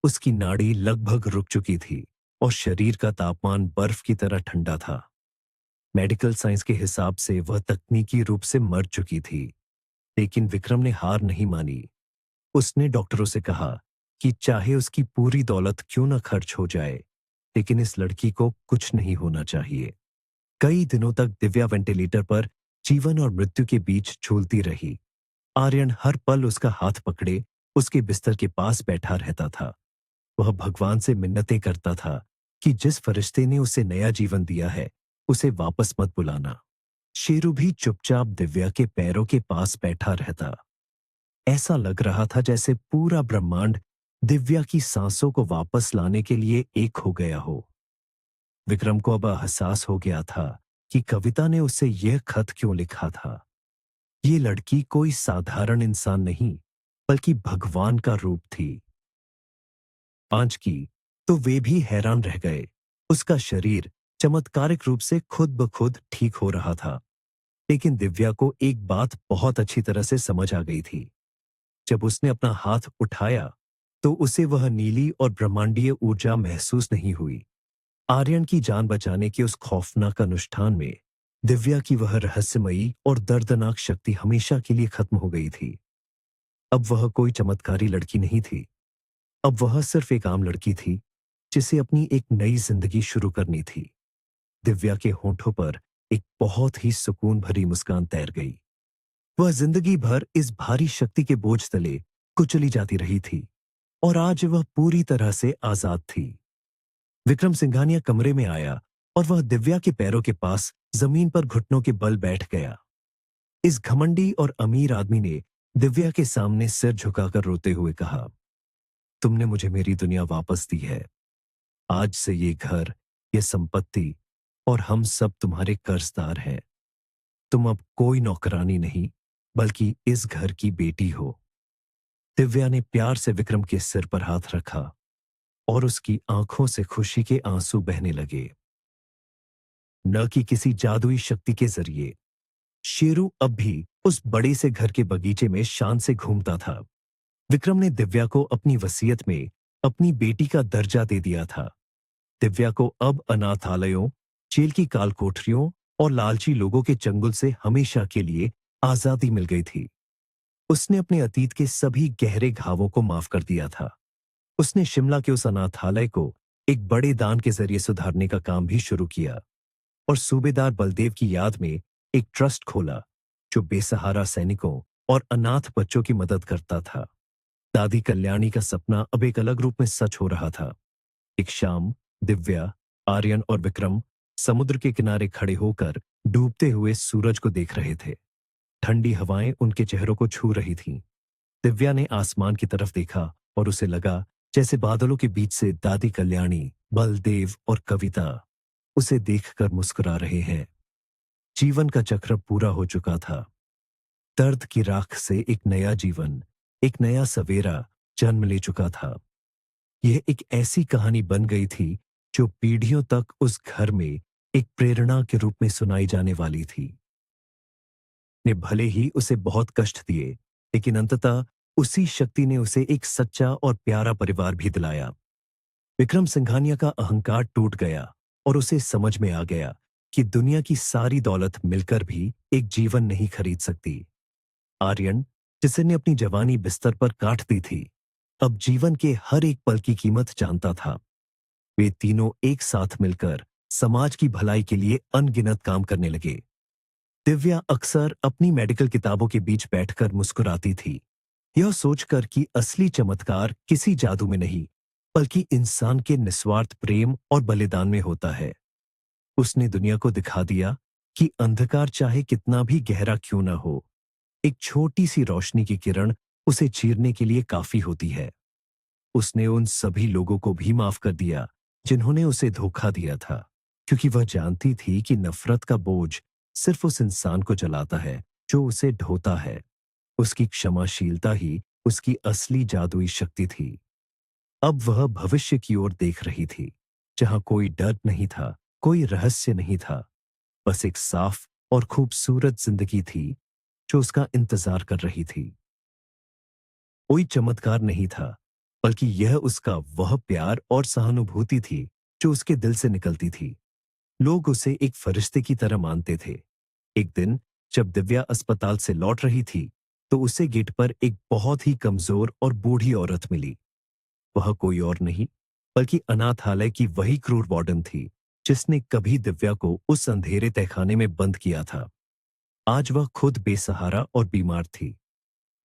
[SPEAKER 1] उसकी नाड़ी लगभग रुक चुकी थी और शरीर का तापमान बर्फ की तरह ठंडा था। मेडिकल साइंस के हिसाब से वह तकनीकी रूप से मर चुकी थी। लेकिन विक्रम ने हार नहीं मानी। उसने डॉक्टरों से कहा कि चाहे उसकी पूरी दौलत क्यों न खर्च हो जाए, लेकिन इस लड़की को कुछ नहीं होना चाहिए। कई दिनों तक दिव्या वेंटिलेटर पर जीवन और मृत्यु के बीच झूलती रही। आर्यन हर पल उसका हाथ पकड़े उसके बिस्तर के पास बैठा रहता था। वह भगवान से मिन्नतें करता था कि जिस फरिश्ते ने उसे नया जीवन दिया है, उसे वापस मत बुलाना। शेरू भी चुपचाप दिव्या के पैरों के पास बैठा रहता। ऐसा लग रहा था जैसे पूरा ब्रह्मांड दिव्या की सांसों को वापस लाने के लिए एक हो गया हो। विक्रम को अब एहसास हो गया था कि कविता ने उसे यह खत क्यों लिखा था। ये लड़की कोई साधारण इंसान नहीं, बल्कि भगवान का रूप थी। पांच की तो वे भी हैरान रह गए। उसका शरीर चमत्कारिक रूप से खुद ब खुद ठीक हो रहा था। लेकिन दिव्या को एक बात बहुत अच्छी तरह से समझ आ गई थी। जब उसने अपना हाथ उठाया, तो उसे वह नीली और ब्रह्मांडीय ऊर्जा महसूस नहीं हुई। आर्यन की जान बचाने के उस खौफनाक अनुष्ठान में दिव्या की वह रहस्यमयी और दर्दनाक शक्ति हमेशा के लिए खत्म हो गई थी। अब वह कोई चमत्कारी लड़की नहीं थी। अब वह सिर्फ एक आम लड़की थी, जिसे अपनी एक नई जिंदगी शुरू करनी थी। दिव्या के होठों पर एक बहुत ही सुकून भरी मुस्कान तैर गई। वह जिंदगी भर इस भारी शक्ति के बोझ तले कुचली जाती रही थी और आज वह पूरी तरह से आजाद थी। विक्रम सिंघानिया कमरे में आया और वह दिव्या के पैरों के पास जमीन पर घुटनों के बल बैठ गया। इस घमंडी और अमीर आदमी ने दिव्या के सामने सिर झुकाकर रोते हुए कहा, तुमने मुझे मेरी दुनिया वापस दी है। आज से ये घर, ये संपत्ति और हम सब तुम्हारे कर्जदार हैं। तुम अब कोई नौकरानी नहीं, बल्कि इस घर की बेटी हो। दिव्या ने प्यार से विक्रम के सिर पर हाथ रखा और उसकी आंखों से खुशी के आंसू बहने लगे। न कि किसी जादुई शक्ति के जरिए, शेरू अब भी उस बड़े से घर के बगीचे में शान से घूमता था। विक्रम ने दिव्या को अपनी वसीयत में अपनी बेटी का दर्जा दे दिया था। दिव्या को अब अनाथालयों, जेल की काल कोठरियों और लालची लोगों के चंगुल से हमेशा के लिए आजादी मिल गई थी। उसने अपने अतीत के सभी गहरे घावों को माफ कर दिया था। उसने शिमला के उस अनाथालय को एक बड़े दान के जरिए सुधारने का काम भी शुरू किया और सूबेदार बलदेव की याद में एक ट्रस्ट खोला जो बेसहारा सैनिकों और अनाथ बच्चों की मदद करता था। दादी कल्याणी का सपना अब एक अलग रूप में सच हो रहा था। एक शाम दिव्या, आर्यन और विक्रम समुद्र के किनारे खड़े होकर डूबते हुए सूरज को देख रहे थे। ठंडी हवाएं उनके चेहरों को छू रही थीं। दिव्या ने आसमान की तरफ देखा और उसे लगा जैसे बादलों के बीच से दादी कल्याणी, बलदेव और कविता उसे देखकर मुस्कुरा रहे हैं। जीवन का चक्र पूरा हो चुका था। दर्द की राख से एक नया जीवन, एक नया सवेरा जन्म ले चुका था। यह एक ऐसी कहानी बन गई थी जो पीढ़ियों तक उस घर में एक प्रेरणा के रूप में सुनाई जाने वाली थी। ने भले ही उसे बहुत कष्ट दिए, लेकिन अंततः उसी शक्ति ने उसे एक सच्चा और प्यारा परिवार भी दिलाया। विक्रम सिंघानिया का अहंकार टूट गया और उसे समझ में आ गया कि दुनिया की सारी दौलत मिलकर भी एक जीवन नहीं खरीद सकती। आर्यन, जिसने अपनी जवानी बिस्तर पर काट दी थी, अब जीवन के हर एक पल की कीमत जानता था। वे तीनों एक साथ मिलकर समाज की भलाई के लिए अनगिनत काम करने लगे। दिव्या अक्सर अपनी मेडिकल किताबों के बीच बैठकर मुस्कुराती थी, यह सोचकर कि असली चमत्कार किसी जादू में नहीं, बल्कि इंसान के निस्वार्थ प्रेम और बलिदान में होता है। उसने दुनिया को दिखा दिया कि अंधकार चाहे कितना भी गहरा क्यों न हो, एक छोटी सी रोशनी की किरण उसे चीरने के लिए काफी होती है। उसने उन सभी लोगों को भी माफ कर दिया जिन्होंने उसे धोखा दिया था, क्योंकि वह जानती थी कि नफरत का बोझ सिर्फ उस इंसान को जलाता है जो उसे ढोता है। उसकी क्षमाशीलता ही उसकी असली जादुई शक्ति थी। अब वह भविष्य की ओर देख रही थी, जहां कोई डर नहीं था, कोई रहस्य नहीं था, बस एक साफ और खूबसूरत जिंदगी थी जो उसका इंतजार कर रही थी। कोई चमत्कार नहीं था, बल्कि यह उसका वह प्यार और सहानुभूति थी जो उसके दिल से निकलती थी। लोग उसे एक फरिश्ते की तरह मानते थे। एक दिन जब दिव्या अस्पताल से लौट रही थी, तो उसे गेट पर एक बहुत ही कमजोर और बूढ़ी औरत मिली। वह कोई और नहीं, बल्कि अनाथालय की वही क्रूर वार्डन थी जिसने कभी दिव्या को उस अंधेरे तहखाने में बंद किया था। आज वह खुद बेसहारा और बीमार थी।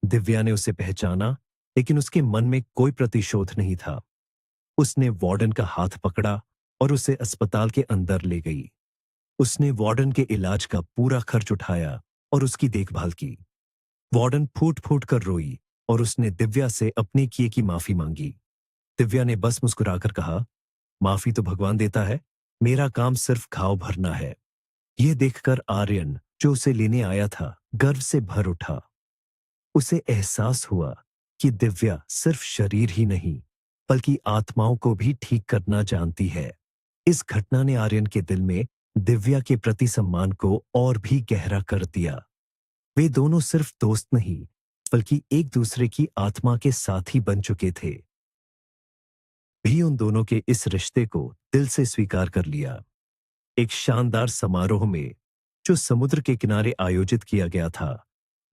[SPEAKER 1] दिव्या ने उसे पहचाना, लेकिन उसके मन में कोई प्रतिशोध नहीं था। उसने वार्डन का हाथ पकड़ा और उसे अस्पताल के अंदर ले गई। उसने वार्डन के इलाज का पूरा खर्च उठाया और उसकी देखभाल की। वार्डन फूट फूट कर रोई और उसने दिव्या से अपने किए की माफी मांगी। दिव्या ने बस मुस्कुराकर कहा, माफी तो भगवान देता है, मेरा काम सिर्फ घाव भरना है। यह देखकर आर्यन, जो उसे लेने आया था, गर्व से भर उठा। उसे एहसास हुआ कि दिव्या सिर्फ शरीर ही नहीं, बल्कि आत्माओं को भी ठीक करना जानती है। इस घटना ने आर्यन के दिल में दिव्या के प्रति सम्मान को और भी गहरा कर दिया। वे दोनों सिर्फ दोस्त नहीं, बल्कि एक दूसरे की आत्मा के साथी बन चुके थे। भी उन दोनों के इस रिश्ते को दिल से स्वीकार कर लिया। एक शानदार समारोह में, जो समुद्र के किनारे आयोजित किया गया था,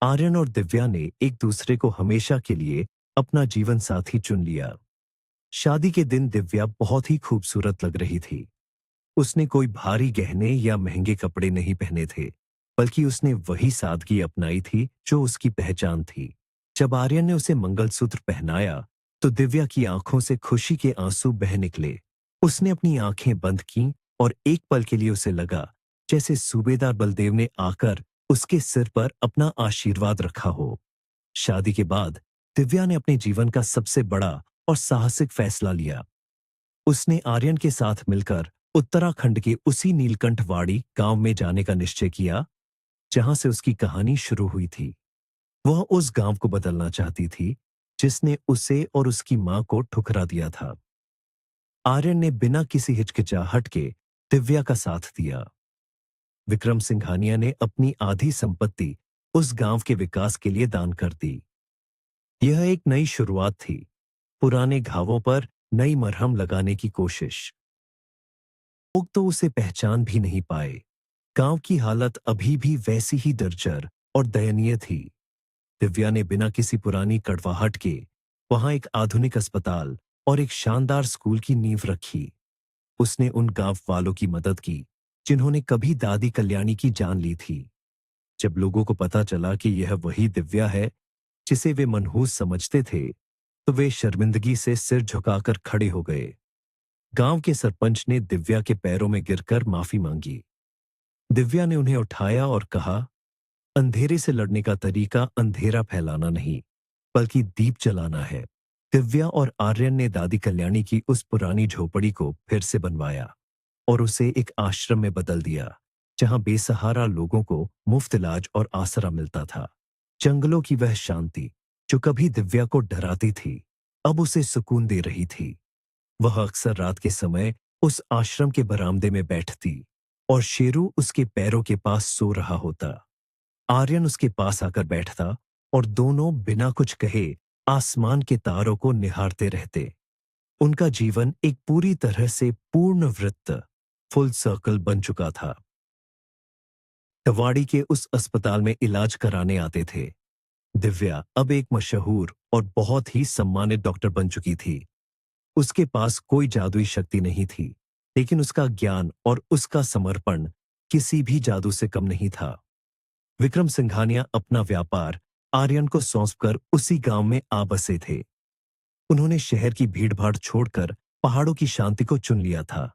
[SPEAKER 1] आर्यन और दिव्या ने एक दूसरे को हमेशा के लिए अपना जीवन साथी चुन लिया। शादी के दिन दिव्या बहुत ही खूबसूरत लग रही थी। उसने कोई भारी गहने या महंगे कपड़े नहीं पहने थे, बल्कि उसने वही सादगी अपनाई थी जो उसकी पहचान थी। जब आर्यन ने उसे मंगलसूत्र पहनाया, तो दिव्या की आंखों से खुशी के आंसू बह निकले। उसने अपनी आंखें बंद की और एक पल के लिए उसे लगा जैसे सूबेदार बलदेव ने आकर उसके सिर पर अपना आशीर्वाद रखा हो। शादी के बाद दिव्या ने अपने जीवन का सबसे बड़ा और साहसिक फैसला लिया। उसने आर्यन के साथ मिलकर उत्तराखंड के उसी नीलकंठवाड़ी गांव में जाने का निश्चय किया जहां से उसकी कहानी शुरू हुई थी। वह उस गांव को बदलना चाहती थी जिसने उसे और उसकी मां को ठुकरा दिया था। आर्यन ने बिना किसी हिचकिचाहट के दिव्या का साथ दिया। विक्रम सिंघानिया ने अपनी आधी संपत्ति उस गांव के विकास के लिए दान कर दी। यह एक नई शुरुआत थी, पुराने घावों पर नई मरहम लगाने की कोशिश। लोग तो उसे पहचान भी नहीं पाए। गांव की हालत अभी भी वैसी ही दर्जर और दयनीय थी। दिव्या ने बिना किसी पुरानी कड़वाहट के वहां एक आधुनिक अस्पताल और एक शानदार स्कूल की नींव रखी। उसने उन गांव वालों की मदद की जिन्होंने कभी दादी कल्याणी की जान ली थी। जब लोगों को पता चला कि यह वही दिव्या है जिसे वे मनहूस समझते थे, तो वे शर्मिंदगी से सिर झुकाकर खड़े हो गए। गांव के सरपंच ने दिव्या के पैरों में गिरकर माफी मांगी। दिव्या ने उन्हें उठाया और कहा, अंधेरे से लड़ने का तरीका अंधेरा फैलाना नहीं, बल्कि दीप जलाना है। दिव्या और आर्यन ने दादी कल्याणी की उस पुरानी झोपड़ी को फिर से बनवाया और उसे एक आश्रम में बदल दिया, जहां बेसहारा लोगों को मुफ्त इलाज और आसरा मिलता था। जंगलों की वह शांति जो कभी दिव्या को डराती थी, अब उसे सुकून दे रही थी। वह अक्सर रात के समय उस आश्रम के बरामदे में बैठती और शेरू उसके पैरों के पास सो रहा होता। आर्यन उसके पास आकर बैठता और दोनों बिना कुछ कहे आसमान के तारों को निहारते रहते। उनका जीवन एक पूरी तरह से पूर्ण वृत्त, फुल सर्कल बन चुका था। तवाड़ी के उस अस्पताल में इलाज कराने आते थे। दिव्या अब एक मशहूर और बहुत ही सम्मानित डॉक्टर बन चुकी थी। उसके पास कोई जादुई शक्ति नहीं थी, लेकिन उसका ज्ञान और उसका समर्पण किसी भी जादू से कम नहीं था। विक्रम सिंघानिया अपना व्यापार आर्यन को सौंपकर उसी गांव में आ बसे थे। उन्होंने शहर की भीड़भाड़ छोड़कर पहाड़ों की शांति को चुन लिया था।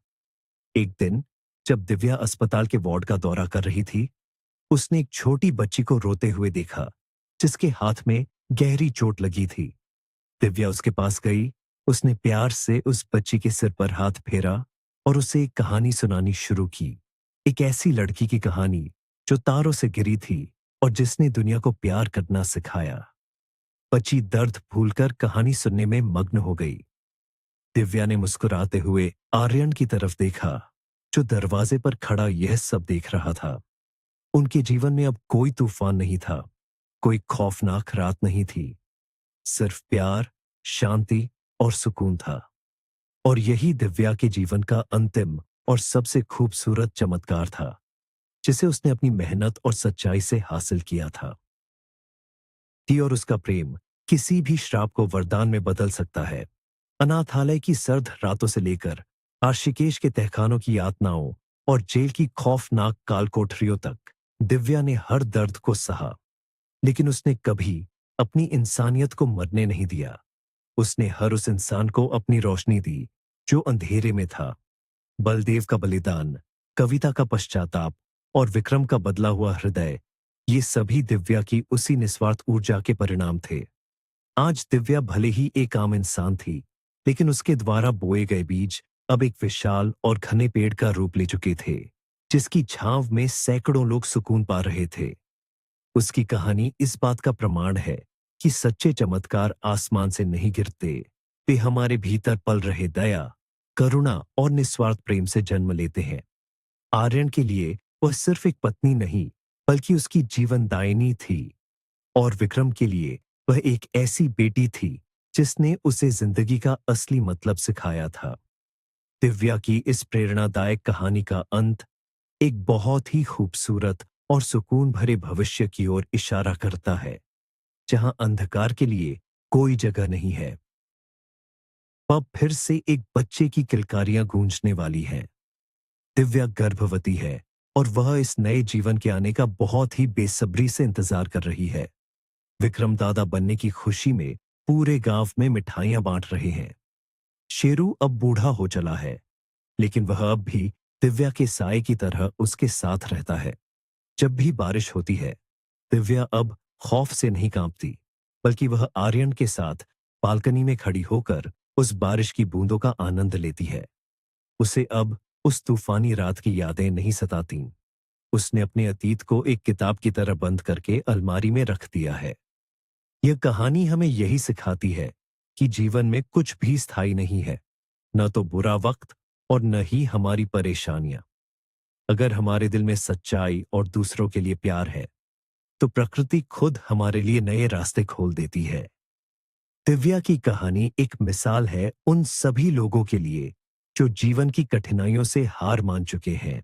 [SPEAKER 1] एक दिन जब दिव्या अस्पताल के वार्ड का दौरा कर रही थी, उसने एक छोटी बच्ची को रोते हुए देखा, जिसके हाथ में गहरी चोट लगी थी। दिव्या उसके पास गई, उसने प्यार से उस बच्ची के सिर पर हाथ फेरा और उसे एक कहानी सुनानी शुरू की। एक ऐसी लड़की की कहानी जो तारों से गिरी थी और जिसने दुनिया को प्यार करना सिखाया। बच्ची दर्द भूलकर कहानी सुनने में मग्न हो गई। दिव्या ने मुस्कुराते हुए आर्यन की तरफ देखा, जो दरवाजे पर खड़ा यह सब देख रहा था। उनके जीवन में अब कोई तूफान नहीं था, कोई खौफनाक रात नहीं थी, सिर्फ प्यार, शांति और सुकून था। और यही दिव्या के जीवन का अंतिम और सबसे खूबसूरत चमत्कार था, जिसे उसने अपनी मेहनत और सच्चाई से हासिल किया था। थी और उसका प्रेम किसी भी श्राप को वरदान में बदल सकता है। अनाथालय की सर्द रातों से लेकर आशिकेश के तहखानों की यातनाओं और जेल की खौफनाक काल कोठरियों तक दिव्या ने हर दर्द को सहा, लेकिन उसने कभी अपनी इंसानियत को मरने नहीं दिया। उसने हर उस इंसान को अपनी रोशनी दी जो अंधेरे में था। बलदेव का बलिदान, कविता का पश्चाताप और विक्रम का बदला हुआ हृदय, ये सभी दिव्या की उसी निस्वार्थ ऊर्जा के परिणाम थे। आज दिव्या भले ही एक आम इंसान थी, लेकिन उसके द्वारा बोए गए बीज अब एक विशाल और घने पेड़ का रूप ले चुके थे, जिसकी छांव में सैकड़ों लोग सुकून पा रहे थे। उसकी कहानी इस बात का प्रमाण है कि सच्चे चमत्कार आसमान से नहीं गिरते, वे हमारे भीतर पल रहे दया, करुणा और निस्वार्थ प्रेम से जन्म लेते हैं। आर्यन के लिए वह सिर्फ एक पत्नी नहीं, बल्कि उसकी जीवनदायिनी थी, और विक्रम के लिए वह एक ऐसी बेटी थी जिसने उसे जिंदगी का असली मतलब सिखाया था। दिव्या की इस प्रेरणादायक कहानी का अंत एक बहुत ही खूबसूरत और सुकून भरे भविष्य की ओर इशारा करता है, जहां अंधकार के लिए कोई जगह नहीं है। अब फिर से एक बच्चे की किलकारियां गूंजने वाली हैं। दिव्या गर्भवती है और वह इस नए जीवन के आने का बहुत ही बेसब्री से इंतजार कर रही है। विक्रम दादा बनने की खुशी में पूरे गांव में मिठाइयां बांट रहे हैं। शेरू अब बूढ़ा हो चला है, लेकिन वह अब भी दिव्या के साए की तरह उसके साथ रहता है। जब भी बारिश होती है, दिव्या अब खौफ से नहीं कांपती, बल्कि वह आर्यन के साथ बालकनी में खड़ी होकर उस बारिश की बूंदों का आनंद लेती है। उसे अब उस तूफानी रात की यादें नहीं सतातीं। उसने अपने अतीत को एक किताब की तरह बंद करके अलमारी में रख दिया है। यह कहानी हमें यही सिखाती है कि जीवन में कुछ भी स्थायी नहीं है, न तो बुरा वक्त और न ही हमारी परेशानियां। अगर हमारे दिल में सच्चाई और दूसरों के लिए प्यार है, तो प्रकृति खुद हमारे लिए नए रास्ते खोल देती है। दिव्या की कहानी एक मिसाल है उन सभी लोगों के लिए जो जीवन की कठिनाइयों से हार मान चुके हैं।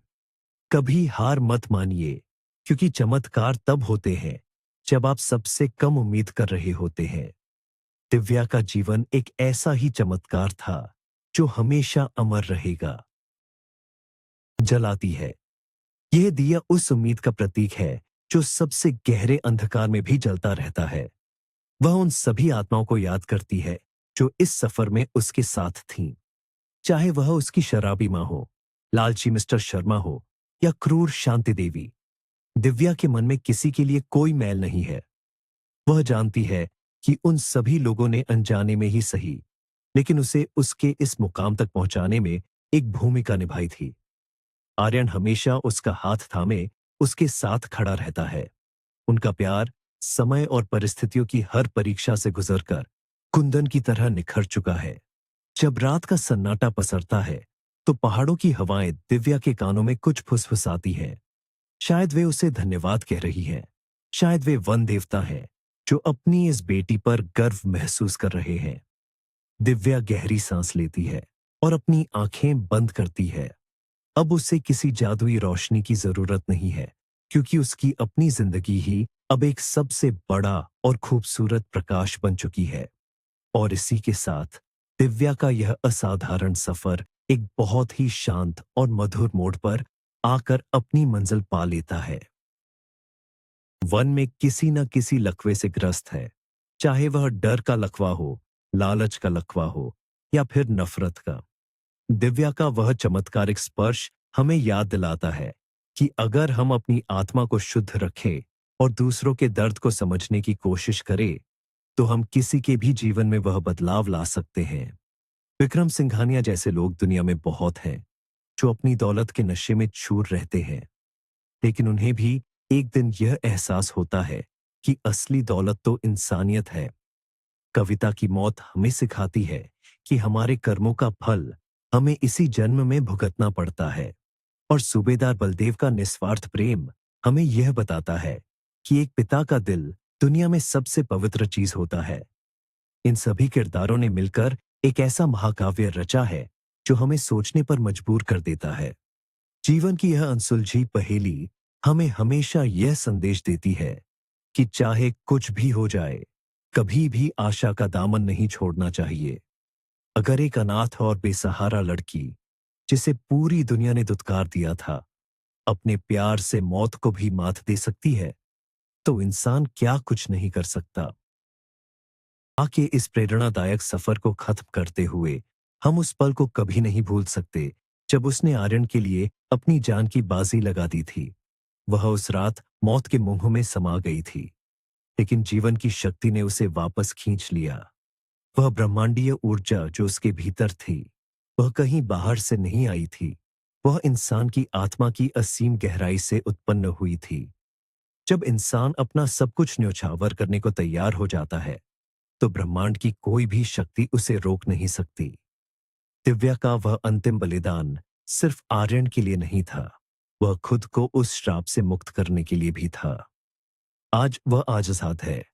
[SPEAKER 1] कभी हार मत मानिए, क्योंकि चमत्कार तब होते हैं जब आप सबसे कम उम्मीद कर रहे होते हैं। दिव्या का जीवन एक ऐसा ही चमत्कार था जो हमेशा अमर रहेगा। जलाती है। यह दिया उस उम्मीद का प्रतीक है जो सबसे गहरे अंधकार में भी जलता रहता है। वह उन सभी आत्माओं को याद करती है जो इस सफर में उसके साथ थीं। चाहे वह उसकी शराबी मां हो, लालची मिस्टर शर्मा हो या क्रूर शांति देवी, दिव्या के मन में किसी के लिए कोई मैल नहीं है। वह जानती है कि उन सभी लोगों ने अनजाने में ही सही, लेकिन उसे उसके इस मुकाम तक पहुंचाने में एक भूमिका निभाई थी। आर्यन हमेशा उसका हाथ थामे उसके साथ खड़ा रहता है। उनका प्यार समय और परिस्थितियों की हर परीक्षा से गुजरकर कुंदन की तरह निखर चुका है। जब रात का सन्नाटा पसरता है, तो पहाड़ों की हवाएं दिव्या के कानों में कुछ फुसफुसाती हैं। शायद वे उसे धन्यवाद कह रही हैं। शायद वे वन देवता हैं जो अपनी इस बेटी पर गर्व महसूस कर रहे हैं। दिव्या गहरी सांस लेती है और अपनी आंखें बंद करती है। अब उसे किसी जादुई रोशनी की जरूरत नहीं है, क्योंकि उसकी अपनी जिंदगी ही अब एक सबसे बड़ा और खूबसूरत प्रकाश बन चुकी है। और इसी के साथ दिव्या का यह असाधारण सफर एक बहुत ही शांत और मधुर मोड़ पर आकर अपनी मंजिल पा लेता है। वन में किसी न किसी लकवे से ग्रस्त है, चाहे वह डर का लकवा हो, लालच का लकवा हो या फिर नफरत का। दिव्या का वह चमत्कारिक स्पर्श हमें याद दिलाता है कि अगर हम अपनी आत्मा को शुद्ध रखें और दूसरों के दर्द को समझने की कोशिश करें, तो हम किसी के भी जीवन में वह बदलाव ला सकते हैं। विक्रम सिंघानिया जैसे लोग दुनिया में बहुत हैं, जो अपनी दौलत के नशे में चूर रहते हैं, लेकिन उन्हें भी एक दिन यह एहसास होता है कि असली दौलत तो इंसानियत है। कविता की मौत हमें सिखाती है कि हमारे कर्मों का फल हमें इसी जन्म में भुगतना पड़ता है। और सूबेदार बलदेव का निस्वार्थ प्रेम हमें यह बताता है कि एक पिता का दिल दुनिया में सबसे पवित्र चीज होता है। इन सभी किरदारों ने मिलकर एक ऐसा महाकाव्य रचा है जो हमें सोचने पर मजबूर कर देता है। जीवन की यह अनसुलझी पहेली हमें हमेशा यह संदेश देती है कि चाहे कुछ भी हो जाए, कभी भी आशा का दामन नहीं छोड़ना चाहिए। अगर एक अनाथ और बेसहारा लड़की, जिसे पूरी दुनिया ने दुत्कार दिया था, अपने प्यार से मौत को भी मात दे सकती है, तो इंसान क्या कुछ नहीं कर सकता। आके इस प्रेरणादायक सफर को खत्म करते हुए हम उस पल को कभी नहीं भूल सकते जब उसने आर्यन के लिए अपनी जान की बाजी लगा दी थी। वह उस रात मौत के मुंह में समा गई थी, लेकिन जीवन की शक्ति ने उसे वापस खींच लिया। वह ब्रह्मांडीय ऊर्जा जो उसके भीतर थी, वह कहीं बाहर से नहीं आई थी। वह इंसान की आत्मा की असीम गहराई से उत्पन्न हुई थी। जब इंसान अपना सब कुछ न्यौछावर करने को तैयार हो जाता है, तो ब्रह्मांड की कोई भी शक्ति उसे रोक नहीं सकती। दिव्या का वह अंतिम बलिदान सिर्फ आर्यन के लिए नहीं था, वह खुद को उस श्राप से मुक्त करने के लिए भी था। आज वह आजाद है,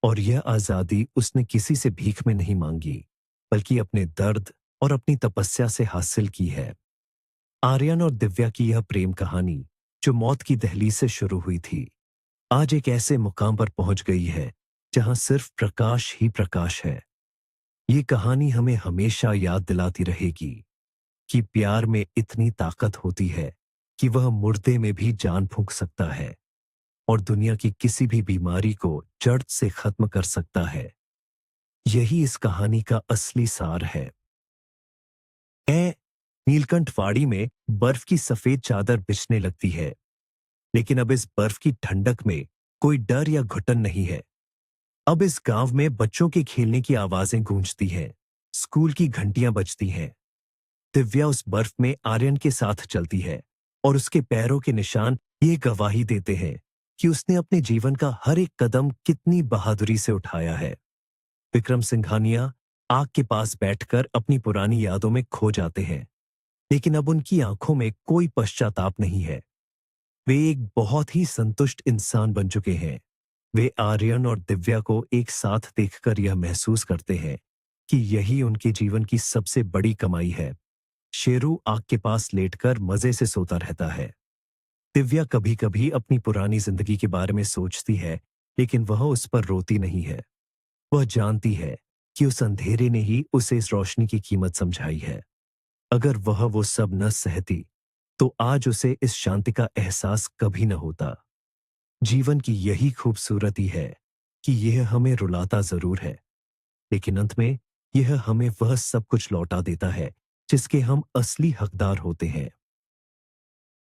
[SPEAKER 1] और यह आजादी उसने किसी से भीख में नहीं मांगी, बल्कि अपने दर्द और अपनी तपस्या से हासिल की है। आर्यन और दिव्या की यह प्रेम कहानी, जो मौत की दहलीज से शुरू हुई थी, आज एक ऐसे मुकाम पर पहुंच गई है जहां सिर्फ प्रकाश ही प्रकाश है। ये कहानी हमें हमेशा याद दिलाती रहेगी कि प्यार में इतनी ताकत होती है कि वह मुर्दे में भी जान फूंक सकता है और दुनिया की किसी भी बीमारी को जड़ से खत्म कर सकता है। यही इस कहानी का असली सार है। नीलकंठ वाड़ी में बर्फ की सफेद चादर बिछने लगती है, लेकिन अब इस बर्फ की ठंडक में कोई डर या घुटन नहीं है। अब इस गांव में बच्चों के खेलने की आवाजें गूंजती हैं, स्कूल की घंटियां बजती हैं, दिव्या उस बर्फ में आर्यन के साथ चलती है और उसके पैरों के निशान ये गवाही देते हैं कि उसने अपने जीवन का हर एक कदम कितनी बहादुरी से उठाया है। विक्रम सिंघानिया आग के पास बैठकर अपनी पुरानी यादों में खो जाते हैं, लेकिन अब उनकी आंखों में कोई पश्चाताप नहीं है। वे एक बहुत ही संतुष्ट इंसान बन चुके हैं। वे आर्यन और दिव्या को एक साथ देखकर यह महसूस करते हैं कि यही उनके जीवन की सबसे बड़ी कमाई है। शेरू आग के पास लेटकर मजे से सोता रहता है। दिव्या कभी कभी अपनी पुरानी जिंदगी के बारे में सोचती है, लेकिन वह उस पर रोती नहीं है। वह जानती है कि उस अंधेरे ने ही उसे इस रोशनी की कीमत समझाई है। अगर वह वो सब न सहती तो आज उसे इस शांति का एहसास कभी न होता। जीवन की यही खूबसूरती है कि यह हमें रुलाता जरूर है, लेकिन अंत में यह हमें वह सब कुछ लौटा देता है जिसके हम असली हकदार होते हैं।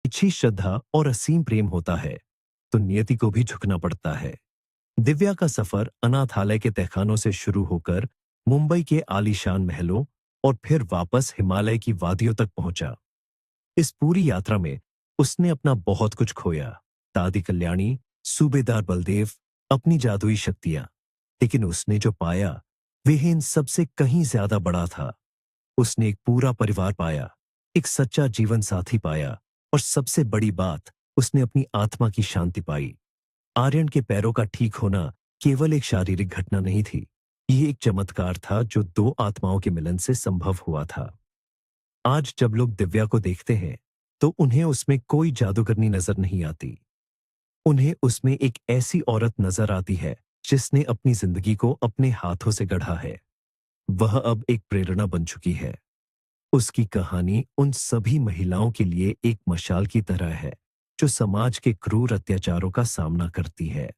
[SPEAKER 1] अच्छी श्रद्धा और असीम प्रेम होता है तो नियति को भी झुकना पड़ता है। दिव्या का सफर अनाथालय के तहखानों से शुरू होकर मुंबई के आलीशान महलों और फिर वापस हिमालय की वादियों तक पहुंचा। इस पूरी यात्रा में उसने अपना बहुत कुछ खोया। दादी कल्याणी, सूबेदार बलदेव, अपनी जादुई शक्तियां, लेकिन उसने जो पाया वह इन सबसे कहीं ज्यादा बड़ा था। उसने एक पूरा परिवार पाया, एक सच्चा जीवन साथी पाया और सबसे बड़ी बात, उसने अपनी आत्मा की शांति पाई। आर्यन के पैरों का ठीक होना केवल एक शारीरिक घटना नहीं थी, ये एक चमत्कार था जो दो आत्माओं के मिलन से संभव हुआ था। आज जब लोग दिव्या को देखते हैं तो उन्हें उसमें कोई जादूगरनी नजर नहीं आती। उन्हें उसमें एक ऐसी औरत नजर आती है जिसने अपनी जिंदगी को अपने हाथों से गढ़ा है। वह अब एक प्रेरणा बन चुकी है। उसकी कहानी उन सभी महिलाओं के लिए एक मशाल की तरह है जो समाज के क्रूर अत्याचारों का सामना करती है।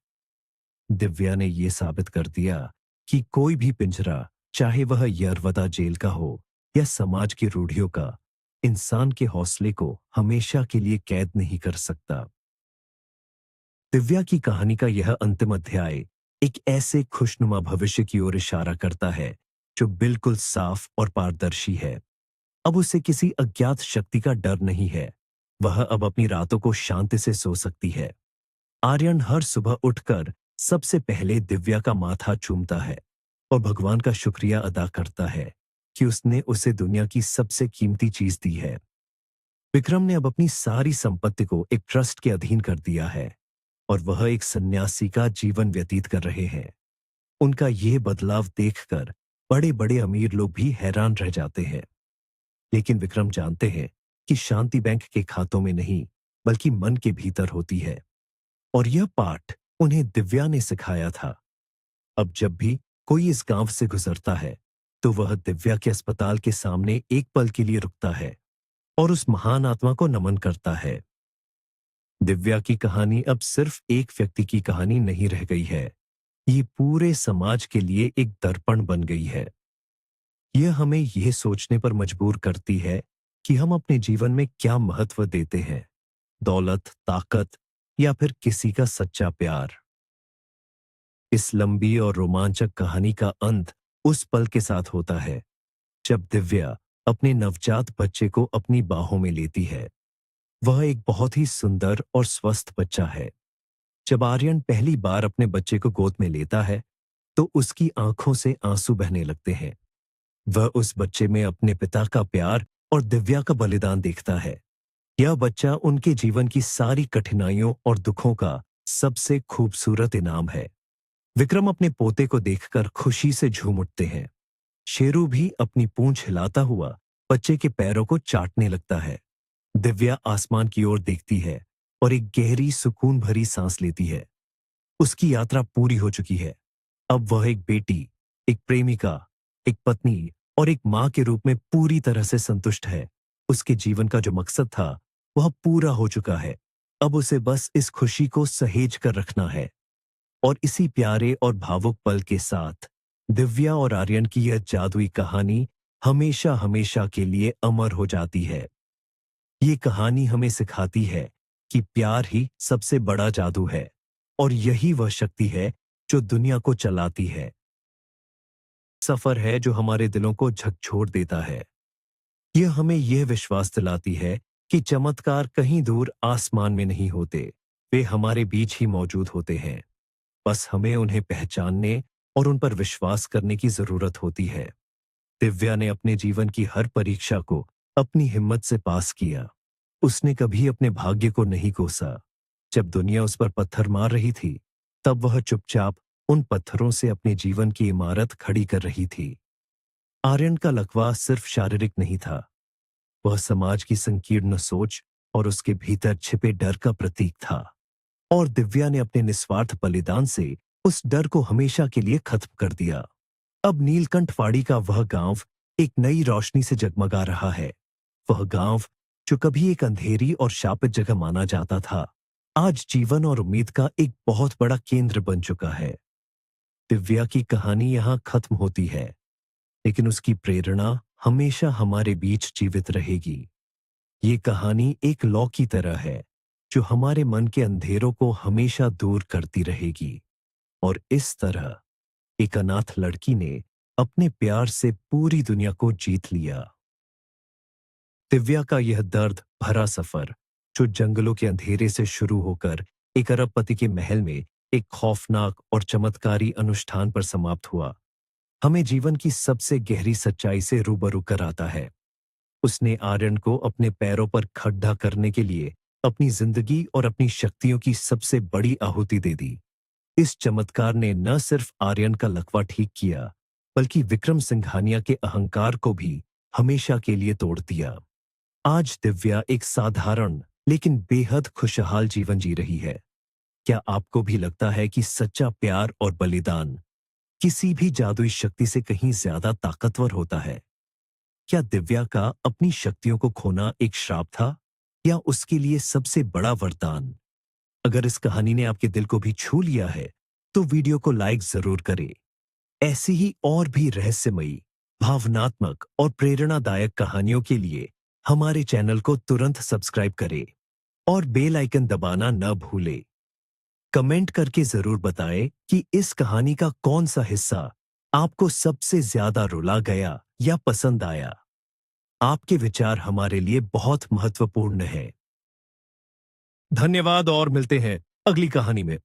[SPEAKER 1] दिव्या ने यह साबित कर दिया कि कोई भी पिंजरा, चाहे वह यरवदा जेल का हो या समाज की रूढ़ियों का, इंसान के हौसले को हमेशा के लिए कैद नहीं कर सकता। दिव्या की कहानी का यह अंतिम अध्याय एक ऐसे खुशनुमा भविष्य की ओर इशारा करता है जो बिल्कुल साफ और पारदर्शी है। अब उसे किसी अज्ञात शक्ति का डर नहीं है। वह अब अपनी रातों को शांति से सो सकती है। आर्यन हर सुबह उठकर सबसे पहले दिव्या का माथा चूमता है और भगवान का शुक्रिया अदा करता है कि उसने उसे दुनिया की सबसे कीमती चीज दी है। विक्रम ने अब अपनी सारी संपत्ति को एक ट्रस्ट के अधीन कर दिया है और वह एक सन्यासी का जीवन व्यतीत कर रहे हैं। उनका यह बदलाव देखकर बड़े बड़े अमीर लोग भी हैरान रह जाते हैं। लेकिन विक्रम जानते हैं कि शांति बैंक के खातों में नहीं, बल्कि मन के भीतर होती है। और यह पाठ उन्हें दिव्या ने सिखाया था। अब जब भी कोई इस गांव से गुजरता है तो वह दिव्या के अस्पताल के सामने एक पल के लिए रुकता है और उस महान आत्मा को नमन करता है। दिव्या की कहानी अब सिर्फ एक व्यक्ति की कहानी नहीं रह गई है, ये पूरे समाज के लिए एक दर्पण बन गई है। यह हमें यह सोचने पर मजबूर करती है कि हम अपने जीवन में क्या महत्व देते हैं, दौलत, ताकत या फिर किसी का सच्चा प्यार। इस लंबी और रोमांचक कहानी का अंत उस पल के साथ होता है जब दिव्या अपने नवजात बच्चे को अपनी बाहों में लेती है। वह एक बहुत ही सुंदर और स्वस्थ बच्चा है। जब आर्यन पहली बार अपने बच्चे को गोद में लेता है तो उसकी आंखों से आंसू बहने लगते हैं। वह उस बच्चे में अपने पिता का प्यार और दिव्या का बलिदान देखता है। यह बच्चा उनके जीवन की सारी कठिनाइयों और दुखों का सबसे खूबसूरत इनाम है। विक्रम अपने पोते को देखकर खुशी से झूम उठते हैं। शेरू भी अपनी पूंछ हिलाता हुआ बच्चे के पैरों को चाटने लगता है। दिव्या आसमान की ओर देखती है और एक गहरी सुकून भरी सांस लेती है। उसकी यात्रा पूरी हो चुकी है। अब वह एक बेटी, एक प्रेमिका, एक पत्नी और एक मां के रूप में पूरी तरह से संतुष्ट है। उसके जीवन का जो मकसद था वह पूरा हो चुका है। अब उसे बस इस खुशी को सहेज कर रखना है। और इसी प्यारे और भावुक पल के साथ दिव्या और आर्यन की यह जादुई कहानी हमेशा हमेशा के लिए अमर हो जाती है। ये कहानी हमें सिखाती है कि प्यार ही सबसे बड़ा जादू है और यही वह शक्ति है जो दुनिया को चलाती है। सफर है जो हमारे दिलों को झकझोर देता है। यह हमें यह विश्वास दिलाती है कि चमत्कार कहीं दूर आसमान में नहीं होते, वे हमारे बीच ही मौजूद होते हैं। बस हमें उन्हें पहचानने और उन पर विश्वास करने की जरूरत होती है। दिव्या ने अपने जीवन की हर परीक्षा को अपनी हिम्मत से पास किया। उसने कभी अपने भाग्य को नहीं कोसा। जब दुनिया उस पर पत्थर मार रही थी, तब वह चुपचाप उन पत्थरों से अपने जीवन की इमारत खड़ी कर रही थी। आर्यन का लकवा सिर्फ शारीरिक नहीं था, वह समाज की संकीर्ण सोच और उसके भीतर छिपे डर का प्रतीक था। और दिव्या ने अपने निस्वार्थ बलिदान से उस डर को हमेशा के लिए खत्म कर दिया। अब नीलकंठवाड़ी का वह गांव एक नई रोशनी से जगमगा रहा है। वह गांव जो कभी एक अंधेरी और शापित जगह माना जाता था, आज जीवन और उम्मीद का एक बहुत बड़ा केंद्र बन चुका है। दिव्या की कहानी यहाँ खत्म होती है, लेकिन उसकी प्रेरणा हमेशा हमारे बीच जीवित रहेगी। ये कहानी एक लौ की तरह है, जो हमारे मन के अंधेरों को हमेशा दूर करती रहेगी। और इस तरह एक अनाथ लड़की ने अपने प्यार से पूरी दुनिया को जीत लिया। दिव्या का यह दर्द भरा सफर, जो जंगलों के अंधेरे से शुरू होकर एक अरबपति के महल में एक खौफनाक और चमत्कारी अनुष्ठान पर समाप्त हुआ, हमें जीवन की सबसे गहरी सच्चाई से रूबरू कराता है। उसने आर्यन को अपने पैरों पर खड़ा करने के लिए अपनी जिंदगी और अपनी शक्तियों की सबसे बड़ी आहुति दे दी। इस चमत्कार ने न सिर्फ आर्यन का लकवा ठीक किया, बल्कि विक्रम सिंघानिया के अहंकार को भी हमेशा के लिए तोड़ दिया। आज दिव्या एक साधारण लेकिन बेहद खुशहाल जीवन जी रही है। क्या आपको भी लगता है कि सच्चा प्यार और बलिदान किसी भी जादुई शक्ति से कहीं ज्यादा ताकतवर होता है? क्या दिव्या का अपनी शक्तियों को खोना एक श्राप था, या उसके लिए सबसे बड़ा वरदान? अगर इस कहानी ने आपके दिल को भी छू लिया है, तो वीडियो को लाइक जरूर करें। ऐसी ही और भी रहस्यमयी, भावनात्मक और प्रेरणादायक कहानियों के लिए हमारे चैनल को तुरंत सब्सक्राइब करें और बेल आइकन दबाना न भूलें। कमेंट करके जरूर बताएं कि इस कहानी का कौन सा हिस्सा आपको सबसे ज्यादा रुला गया या पसंद आया। आपके विचार हमारे लिए बहुत महत्वपूर्ण है। धन्यवाद और मिलते हैं अगली कहानी में।